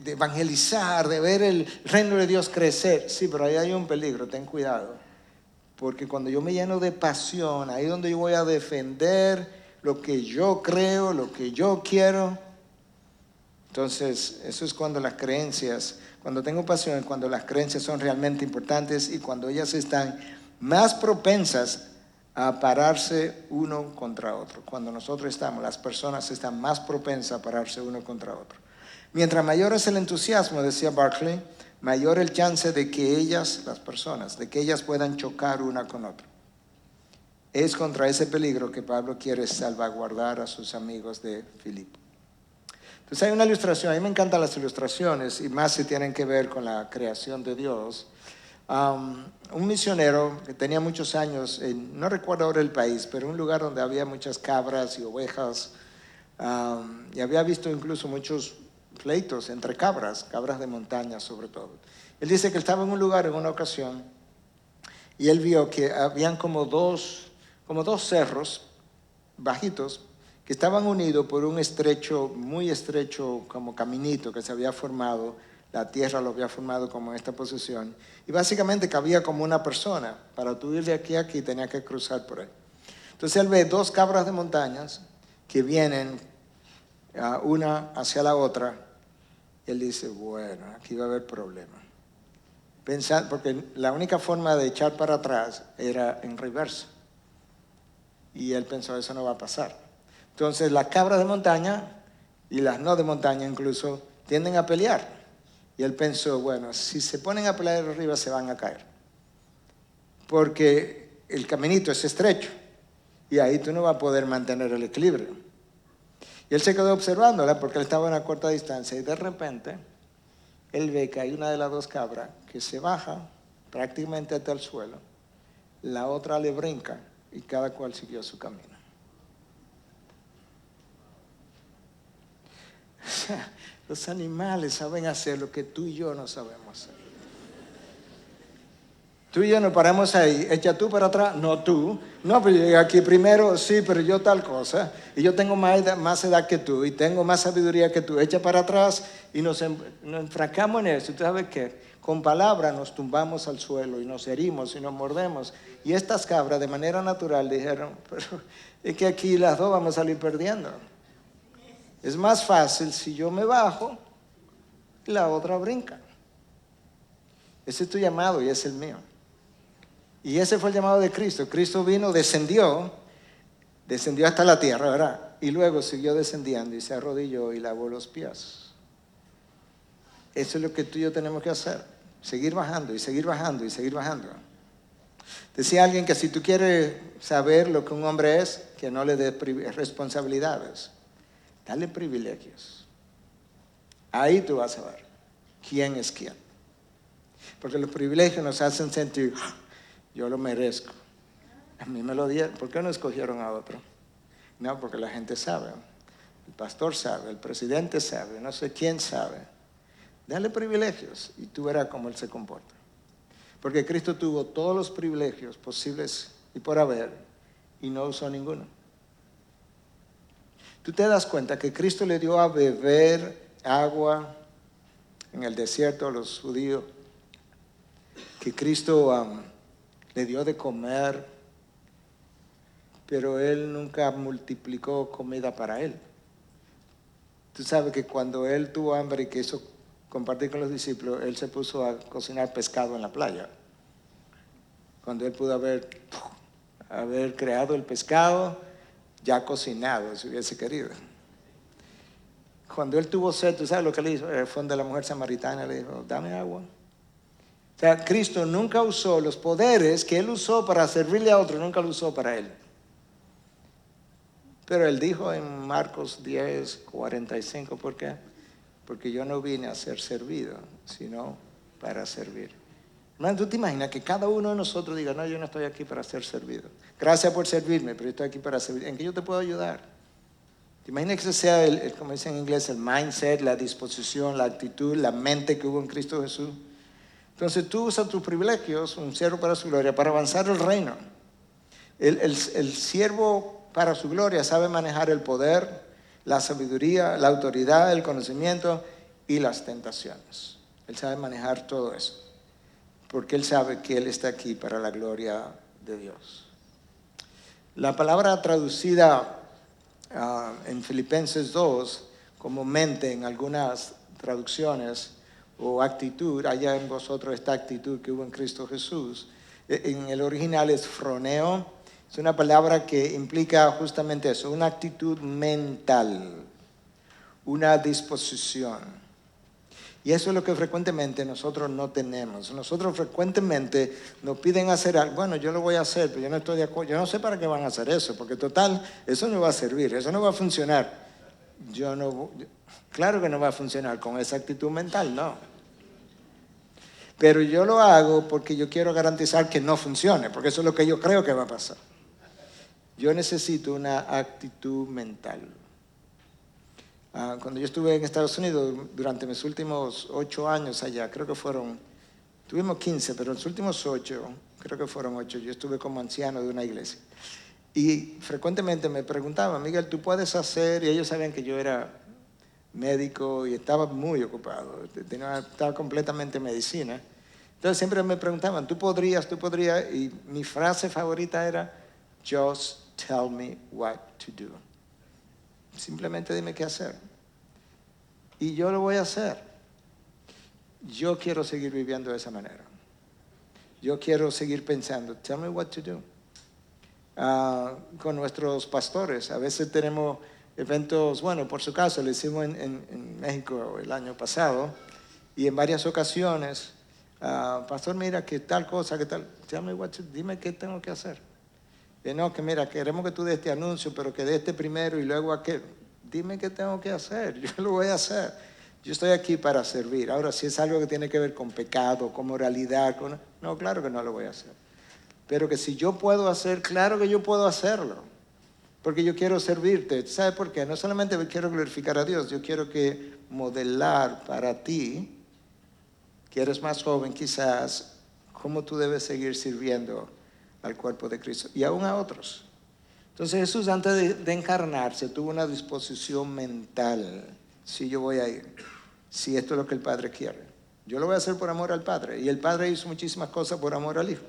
evangelizar, de ver el reino de Dios crecer. Sí, pero ahí hay un peligro, ten cuidado. Porque cuando yo me lleno de pasión, ahí es donde yo voy a defender lo que yo creo, lo que yo quiero. Entonces, eso es cuando las creencias, cuando tengo pasión, cuando las creencias son realmente importantes y cuando ellas están más propensas a pararse uno contra otro. Cuando nosotros estamos, las personas están más propensas a pararse uno contra otro. Mientras mayor es el entusiasmo, decía Barclay, mayor el chance de que ellas, las personas, de que ellas puedan chocar una con otra. Es contra ese peligro que Pablo quiere salvaguardar a sus amigos de Filipo. Entonces hay una ilustración, a mí me encantan las ilustraciones y más si tienen que ver con la creación de Dios. Un misionero que tenía muchos años, no recuerdo ahora el país, pero un lugar donde había muchas cabras y ovejas, y había visto incluso muchos pleitos entre cabras de montaña sobre todo. Él dice que estaba en un lugar en una ocasión y él vio que habían como dos cerros bajitos que estaban unidos por un estrecho, muy estrecho como caminito que se había formado. La tierra lo había formado como en esta posición. Y básicamente cabía como una persona. Para tú ir de aquí a aquí tenía que cruzar por ahí. Entonces él ve dos cabras de montañas que vienen una hacia la otra. Él dice, bueno, aquí va a haber problema. Porque la única forma de echar para atrás era en reversa. Y él pensó, eso no va a pasar. Entonces las cabras de montaña y las no de montaña incluso tienden a pelear. Y él pensó, bueno, si se ponen a pelear arriba se van a caer. Porque el caminito es estrecho y ahí tú no vas a poder mantener el equilibrio. Y él se quedó observándola porque él estaba a una corta distancia y de repente él ve que hay una de las dos cabras que se baja prácticamente hasta el suelo, la otra le brinca y cada cual siguió su camino. O sea, los animales saben hacer lo que tú y yo no sabemos hacer. Tú y yo nos paramos ahí, echa tú para atrás, no tú. No, pero llegué aquí primero, sí, pero yo tal cosa. Y yo tengo más edad que tú y tengo más sabiduría que tú. Echa para atrás y nos enfrascamos en eso. ¿Y tú sabes qué? Con palabras nos tumbamos al suelo y nos herimos y nos mordemos. Y estas cabras de manera natural dijeron, pero es que aquí las dos vamos a salir perdiendo. Es más fácil si yo me bajo y la otra brinca. Ese es tu llamado y es el mío. Y ese fue el llamado de Cristo. Cristo vino, descendió hasta la tierra, ¿verdad? Y luego siguió descendiendo y se arrodilló y lavó los pies. Eso es lo que tú y yo tenemos que hacer. Seguir bajando y seguir bajando y seguir bajando. Decía alguien que si tú quieres saber lo que un hombre es, que no le dé responsabilidades. Dale privilegios. Ahí tú vas a ver quién es quién. Porque los privilegios nos hacen sentir, yo lo merezco. A mí me lo dieron. ¿Por qué no escogieron a otro? No, porque la gente sabe. El pastor sabe, el presidente sabe, no sé quién sabe. Dale privilegios y tú verás cómo él se comporta. Porque Cristo tuvo todos los privilegios posibles y por haber y no usó ninguno. Tú te das cuenta que Cristo le dio a beber agua en el desierto a los judíos, que Cristo le dio de comer, pero Él nunca multiplicó comida para Él. Tú sabes que cuando Él tuvo hambre y quiso compartir con los discípulos, Él se puso a cocinar pescado en la playa. Cuando Él pudo haber creado el pescado ya cocinado, si hubiese querido. Cuando él tuvo sed, ¿tú sabes lo que le hizo? Fue donde la mujer samaritana le dijo, dame agua. O sea, Cristo nunca usó los poderes que él usó para servirle a otro, nunca lo usó para él. Pero él dijo en Marcos 10:45, ¿por qué? Porque yo no vine a ser servido, sino para servir. Hermano, ¿tú te imaginas que cada uno de nosotros diga, no, yo no estoy aquí para ser servido? Gracias por servirme, pero yo estoy aquí para servir. ¿En qué yo te puedo ayudar? ¿Te imaginas que ese sea, como dicen en inglés, el mindset, la disposición, la actitud, la mente que hubo en Cristo Jesús? Entonces tú usas tus privilegios, un siervo para su gloria, para avanzar el reino. El siervo para su gloria sabe manejar el poder, la sabiduría, la autoridad, el conocimiento y las tentaciones. Él sabe manejar todo eso, porque Él sabe que Él está aquí para la gloria de Dios. La palabra traducida en Filipenses 2 como mente en algunas traducciones, o actitud, haya en vosotros esta actitud que hubo en Cristo Jesús. En el original es phroneo, es una palabra que implica justamente eso, una actitud mental, una disposición. Y eso es lo que frecuentemente nosotros no tenemos. Nosotros frecuentemente nos piden hacer algo. Bueno, yo lo voy a hacer, pero yo no estoy de acuerdo. Yo no sé para qué van a hacer eso, porque total, eso no va a servir, eso no va a funcionar. Claro que no va a funcionar con esa actitud mental, no. Pero yo lo hago porque yo quiero garantizar que no funcione, porque eso es lo que yo creo que va a pasar. Yo necesito una actitud mental. Cuando yo estuve en Estados Unidos, durante mis últimos 8 años allá, creo que tuvimos 15, pero los últimos 8, creo que fueron 8, yo estuve como anciano de una iglesia. Y frecuentemente me preguntaban, Miguel, ¿tú puedes hacer? Y ellos sabían que yo era médico y estaba muy ocupado, estaba completamente en medicina. Entonces siempre me preguntaban, ¿tú podrías? Y mi frase favorita era, just tell me what to do. Simplemente dime qué hacer. Y yo lo voy a hacer. Yo quiero seguir viviendo de esa manera. Yo quiero seguir pensando, tell me what to do. Con nuestros pastores, a veces tenemos eventos, bueno, por su caso, lo hicimos en México el año pasado, y en varias ocasiones, pastor, mira, que tal cosa, que tal, tell me what to do, dime qué tengo que hacer. No, que mira, queremos que tú des este anuncio, pero que des este primero y luego aquel. Dime qué tengo que hacer, yo lo voy a hacer. Yo estoy aquí para servir. Ahora, si es algo que tiene que ver con pecado, con moralidad, no, claro que no lo voy a hacer. Pero que si yo puedo hacer, claro que yo puedo hacerlo. Porque yo quiero servirte. ¿Sabes por qué? No solamente quiero glorificar a Dios, yo quiero que modelar para ti, que eres más joven quizás, cómo tú debes seguir sirviendo al cuerpo de Cristo y aún a otros. Entonces Jesús, antes de encarnarse, tuvo una disposición mental. Si yo voy a ir, si esto es lo que el Padre quiere, yo lo voy a hacer por amor al Padre. Y el Padre hizo muchísimas cosas por amor al Hijo.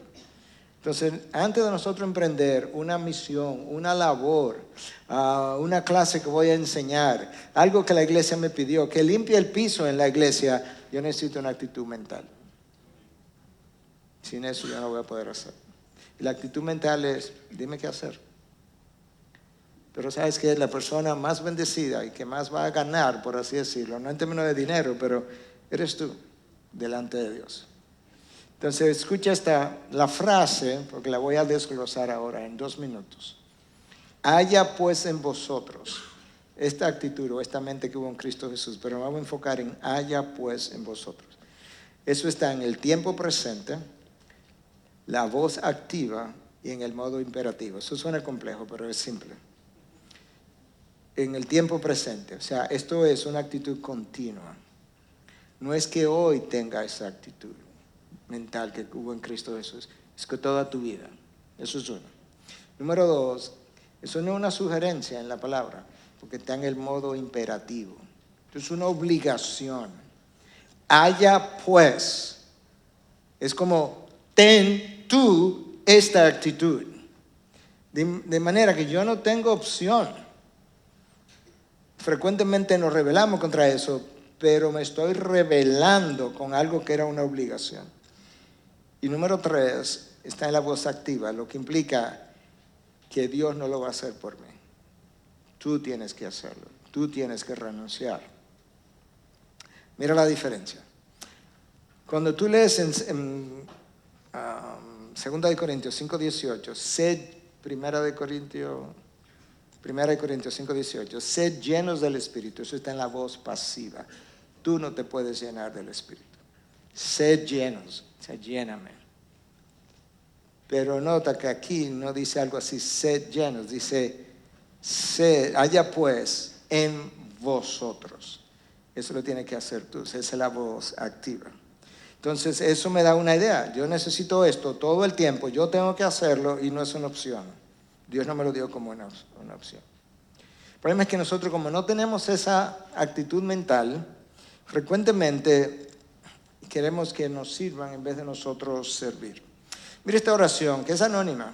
Entonces, antes de nosotros emprender una misión, una labor, una clase que voy a enseñar, algo que la iglesia me pidió, que limpie el piso en la iglesia, yo necesito una actitud mental. Sin eso yo no voy a poder hacer. Y la actitud mental es, dime qué hacer. Pero sabes que la persona más bendecida y que más va a ganar, por así decirlo, no en términos de dinero, pero eres tú delante de Dios. Entonces escucha la frase, porque la voy a desglosar ahora en 2 minutos. Haya pues en vosotros esta actitud o esta mente que hubo en Cristo Jesús, pero vamos a enfocar en haya pues en vosotros. Eso está en el tiempo presente, la voz activa y en el modo imperativo. Eso suena complejo, pero es simple. En el tiempo presente, o sea, esto es una actitud continua. No es que hoy tenga esa actitud mental que hubo en Cristo Jesús, es que toda tu vida. Eso es uno. Número 2, eso no es una sugerencia en la palabra, porque está en el modo imperativo. Es una obligación. Haya pues, es como ten tú esta actitud. De manera que yo no tengo opción. Frecuentemente nos rebelamos contra eso, pero me estoy rebelando con algo que era una obligación. Y número 3, está en la voz activa, lo que implica que Dios no lo va a hacer por mí. Tú tienes que hacerlo, tú tienes que renunciar. Mira la diferencia. Cuando tú lees en 2 Corintios 5:18, sed, 1 Corintios 5:18, sed llenos del Espíritu. Eso está en la voz pasiva. Tú no te puedes llenar del Espíritu. Sed llenos, o sea, lléname. Pero nota que aquí no dice algo así, sed llenos, dice, sed, haya pues en vosotros. Eso lo tienes que hacer tú, esa es la voz activa. Entonces, eso me da una idea. Yo necesito esto todo el tiempo, yo tengo que hacerlo y no es una opción. Dios no me lo dio como una opción. problema es que nosotros, como no tenemos esa actitud mental, frecuentemente queremos que nos sirvan en vez de nosotros servir. Mira esta oración, que es anónima.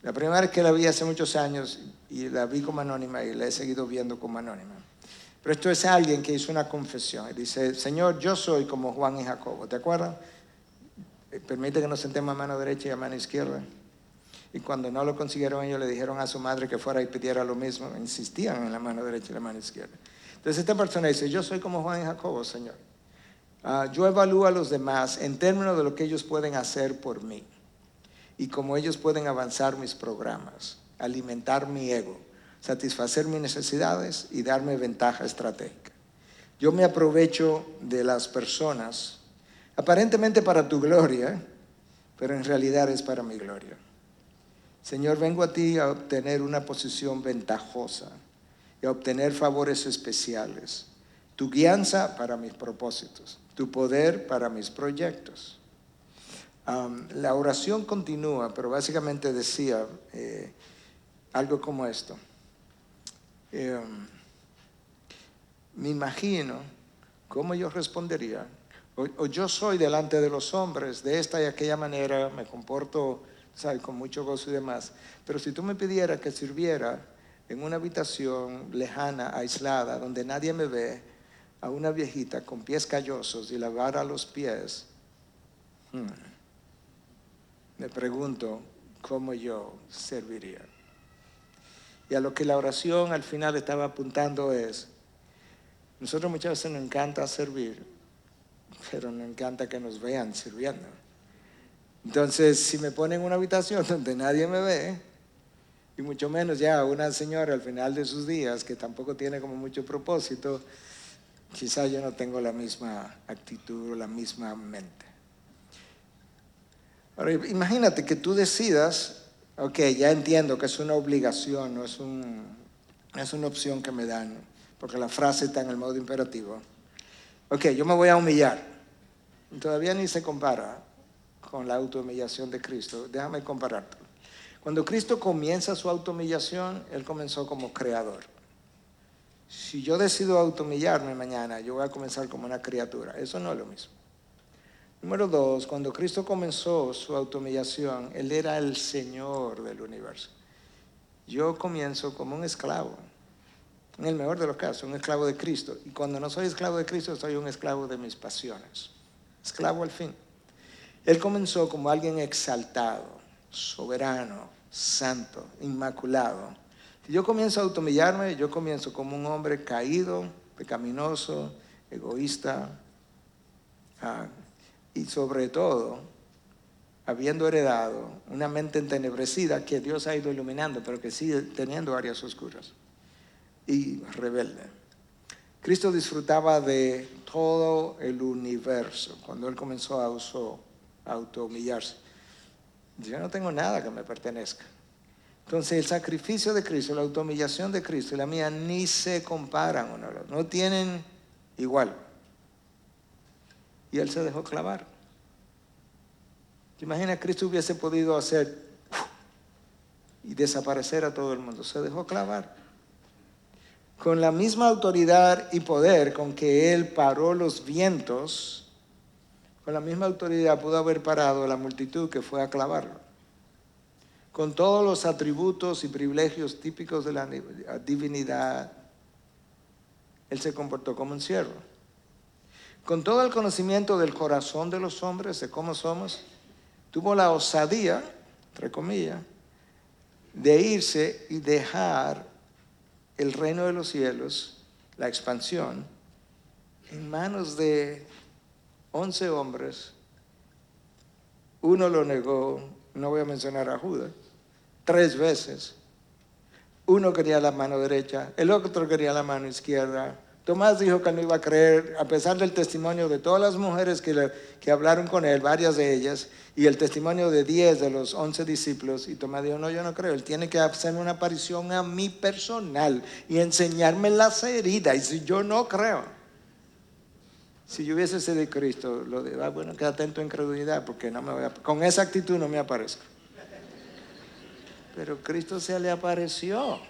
La primera vez que la vi hace muchos años y la vi como anónima y la he seguido viendo como anónima. Pero esto es alguien que hizo una confesión. Y dice, Señor, yo soy como Juan y Jacobo. ¿Te acuerdas? Permite que nos sentemos a mano derecha y a mano izquierda. Y cuando no lo consiguieron, ellos le dijeron a su madre que fuera y pidiera lo mismo. Insistían en la mano derecha y la mano izquierda. Entonces esta persona dice, yo soy como Juan y Jacobo, Señor. Yo evalúo a los demás en términos de lo que ellos pueden hacer por mí y cómo ellos pueden avanzar mis programas, alimentar mi ego, satisfacer mis necesidades y darme ventaja estratégica. Yo me aprovecho de las personas, aparentemente para tu gloria, pero en realidad es para mi gloria. Señor, vengo a ti a obtener una posición ventajosa y a obtener favores especiales, tu guianza para mis propósitos, tu poder para mis proyectos. La oración continúa, pero básicamente decía algo como esto. Me imagino cómo yo respondería, o yo soy delante de los hombres de esta y aquella manera, me comporto, ¿sabes?, con mucho gozo y demás, pero si tú me pidieras que sirviera en una habitación lejana, aislada, donde nadie me ve, a una viejita con pies callosos y lavara los pies, me pregunto cómo yo serviría. Y a lo que la oración al final estaba apuntando es, nosotros muchas veces nos encanta servir, pero nos encanta que nos vean sirviendo. Entonces, si me ponen en una habitación donde nadie me ve, y mucho menos ya una señora al final de sus días, que tampoco tiene como mucho propósito, quizás yo no tengo la misma actitud o la misma mente. Ahora, imagínate que tú decidas, ok, ya entiendo que es una obligación, no es una opción que me dan, porque la frase está en el modo imperativo. Ok, yo me voy a humillar. Todavía ni se compara con la autohumillación de Cristo. Déjame compararte. Cuando Cristo comienza su autohumillación, Él comenzó como creador. Si yo decido autohumillarme mañana, yo voy a comenzar como una criatura. Eso no es lo mismo. Número 2, cuando Cristo comenzó su autohumillación, Él era el Señor del universo. Yo comienzo como un esclavo. En el mejor de los casos, un esclavo de Cristo. Y cuando no soy esclavo de Cristo, soy un esclavo de mis pasiones. Esclavo al fin. Él comenzó como alguien exaltado, soberano, santo, inmaculado. Si yo comienzo a autohumillarme, yo comienzo como un hombre caído, pecaminoso, egoísta, y sobre todo, habiendo heredado una mente entenebrecida que Dios ha ido iluminando, pero que sigue teniendo áreas oscuras, y rebelde. Cristo disfrutaba de todo el universo cuando Él comenzó a autohumillarse. Yo no tengo nada que me pertenezca. Entonces el sacrificio de Cristo, la autohumillación de Cristo y la mía ni se comparan uno a otro, no tienen igual. Y Él se dejó clavar. ¿Te imaginas? Cristo hubiese podido hacer y desaparecer a todo el mundo. Se dejó clavar. Con la misma autoridad y poder con que Él paró los vientos, con la misma autoridad pudo haber parado la multitud que fue a clavarlo. Con todos los atributos y privilegios típicos de la divinidad, Él se comportó como un siervo. Con todo el conocimiento del corazón de los hombres, de cómo somos, tuvo la osadía, entre comillas, de irse y dejar el reino de los cielos, la expansión, en manos de 11 hombres. Uno lo negó, no voy a mencionar a Judas, 3 veces. Uno quería la mano derecha, el otro quería la mano izquierda. Tomás dijo que no iba a creer, a pesar del testimonio de todas las mujeres que hablaron con él, varias de ellas, y el testimonio de 10 de los 11 discípulos. Y Tomás dijo, no, yo no creo, él tiene que hacerme una aparición a mí personal y enseñarme las heridas. Y si yo no creo, si yo hubiese sido de Cristo, lo de, bueno, quédate en tu incredulidad, porque no me voy a, con esa actitud no me aparezco. Pero Cristo se le apareció.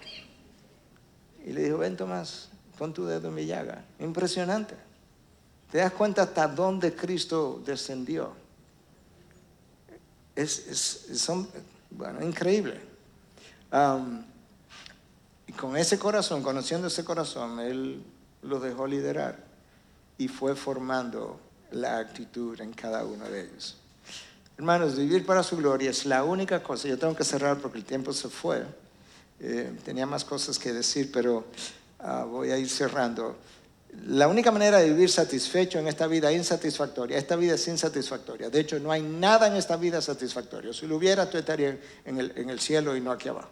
Y le dijo, ven Tomás, pon tu dedo en mi llaga. Impresionante. ¿Te das cuenta hasta dónde Cristo descendió? Bueno, increíble. Y con ese corazón, conociendo ese corazón, él lo dejó liderar y fue formando la actitud en cada uno de ellos. Hermanos, vivir para su gloria es la única cosa. Yo tengo que cerrar porque el tiempo se fue. Tenía más cosas que decir, pero voy a ir cerrando. La única manera de vivir satisfecho en esta vida insatisfactoria, esta vida es insatisfactoria. De hecho, no hay nada en esta vida satisfactorio. Si lo hubiera, tú estarías en el cielo y no aquí abajo.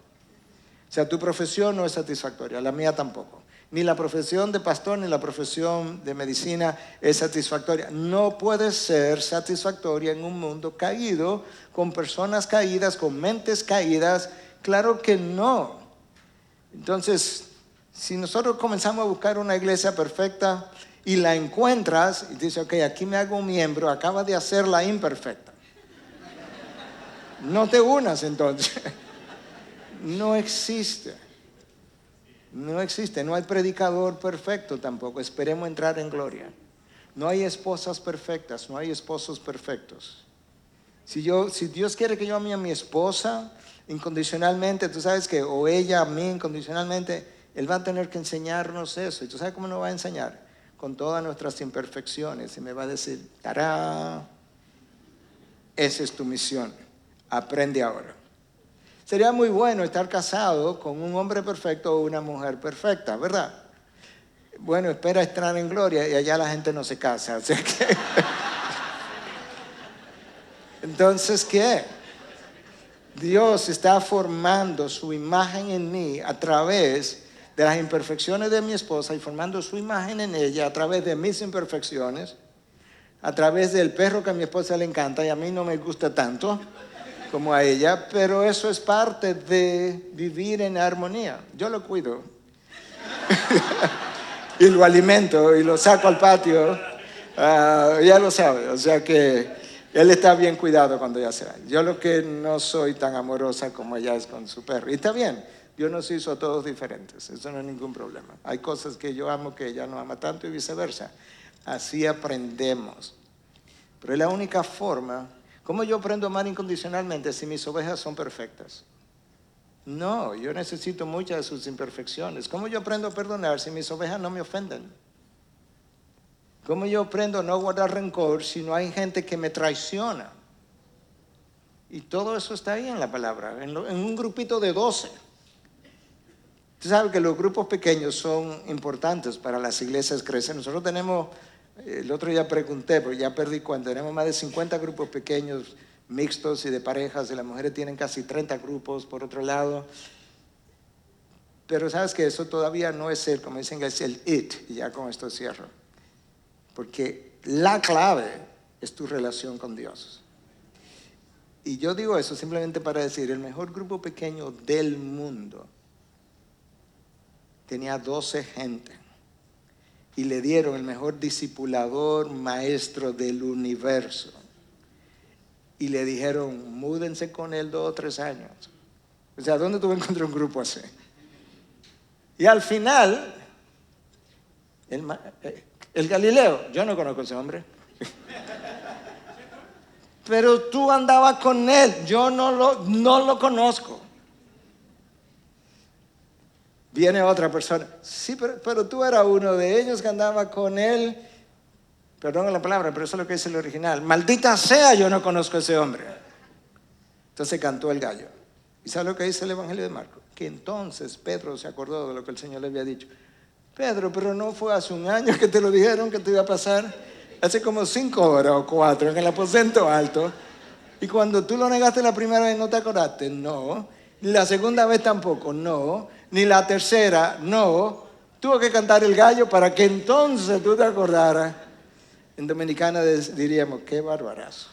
O sea, tu profesión no es satisfactoria, la mía tampoco. Ni la profesión de pastor ni la profesión de medicina es satisfactoria. No puede ser satisfactoria en un mundo caído, con personas caídas, con mentes caídas. Claro que no. Entonces, si nosotros comenzamos a buscar una iglesia perfecta y la encuentras y dices, ok, aquí me hago un miembro, acabas de hacerla imperfecta. No te unas entonces. No existe. No existe. No hay predicador perfecto tampoco. Esperemos entrar en gloria. No hay esposas perfectas, no hay esposos perfectos. Si Dios quiere que yo ame a mi esposa incondicionalmente, tú sabes que, o ella a mí incondicionalmente, Él va a tener que enseñarnos eso. ¿Y tú sabes cómo nos va a enseñar? Con todas nuestras imperfecciones. Y me va a decir, ¡tará! Esa es tu misión. Aprende ahora. Sería muy bueno estar casado con un hombre perfecto o una mujer perfecta, ¿verdad? Bueno, espera estar en gloria y allá la gente no se casa. O sea que... Entonces, ¿qué? Dios está formando su imagen en mí a través de las imperfecciones de mi esposa y formando su imagen en ella a través de mis imperfecciones, a través del perro que a mi esposa le encanta y a mí no me gusta tanto como a ella, pero eso es parte de vivir en armonía. Yo lo cuido y lo alimento y lo saco al patio, ya lo sabe, o sea que él está bien cuidado cuando ya se va. Yo lo que no soy tan amorosa como ella es con su perro, y está bien, Dios nos hizo a todos diferentes, eso no es ningún problema. Hay cosas que yo amo que ella no ama tanto y viceversa, así aprendemos, pero es la única forma. ¿Cómo yo aprendo a amar incondicionalmente si mis ovejas son perfectas? No, yo necesito muchas de sus imperfecciones. ¿Cómo yo aprendo a perdonar si mis ovejas no me ofenden? ¿Cómo yo aprendo a no guardar rencor si no hay gente que me traiciona? Y todo eso está ahí en la palabra, en un grupito de 12. Usted sabe que los grupos pequeños son importantes para las iglesias crecer. Nosotros tenemos... El otro día pregunté, pero ya perdí cuenta, tenemos más de 50 grupos pequeños, mixtos y de parejas, y las mujeres tienen casi 30 grupos por otro lado. Pero sabes que eso todavía no es como dicen, es el it, y ya con esto cierro. Porque la clave es tu relación con Dios. Y yo digo eso simplemente para decir, el mejor grupo pequeño del mundo tenía 12 gente. Y le dieron el mejor discipulador, maestro del universo. Y le dijeron, múdense con él 2 o 3 años. O sea, ¿dónde tú vas a encontrar un grupo así? Y al final, el Galileo, yo no conozco a ese hombre. Pero tú andabas con él, yo no lo conozco. Viene otra persona, sí, pero tú eras uno de ellos que andaba con él. Perdón la palabra, pero eso es lo que dice el original. Maldita sea, yo no conozco a ese hombre. Entonces cantó el gallo. ¿Y sabe lo que dice el Evangelio de Marcos? Que entonces Pedro se acordó de lo que el Señor le había dicho. Pedro, pero no fue hace un año que te lo dijeron que te iba a pasar. Hace como 5 horas o 4 en el aposento alto. Y cuando tú lo negaste la primera vez, ¿no te acordaste? No. Ni la segunda vez tampoco, no. Ni la tercera, no. Tuvo que cantar el gallo para que entonces tú te acordaras. En Dominicana diríamos, qué barbarazo.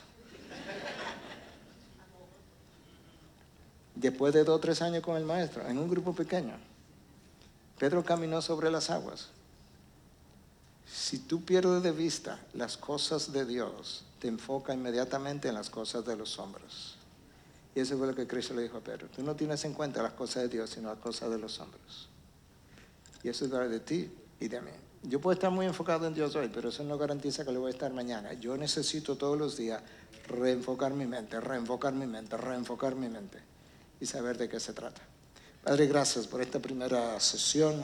Después de 2 o 3 años con el maestro, en un grupo pequeño, Pedro caminó sobre las aguas. Si tú pierdes de vista las cosas de Dios, te enfoca inmediatamente en las cosas de los hombres. Y eso fue lo que Cristo le dijo a Pedro. Tú no tienes en cuenta las cosas de Dios, sino las cosas de los hombres. Y eso es de ti y de mí. Yo puedo estar muy enfocado en Dios hoy, pero eso no garantiza que lo voy a estar mañana. Yo necesito todos los días reenfocar mi mente y saber de qué se trata. Padre, gracias por esta primera sesión,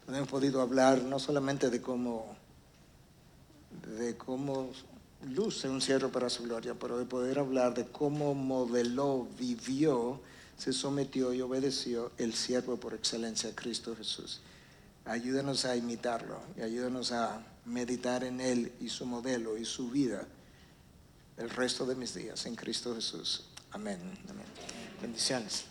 donde hemos podido hablar no solamente de cómo luce un siervo para su gloria, pero de poder hablar de cómo modeló, vivió, se sometió y obedeció el siervo por excelencia, Cristo Jesús. Ayúdanos a imitarlo y ayúdanos a meditar en Él y su modelo y su vida el resto de mis días en Cristo Jesús. Amén. Amén. Bendiciones.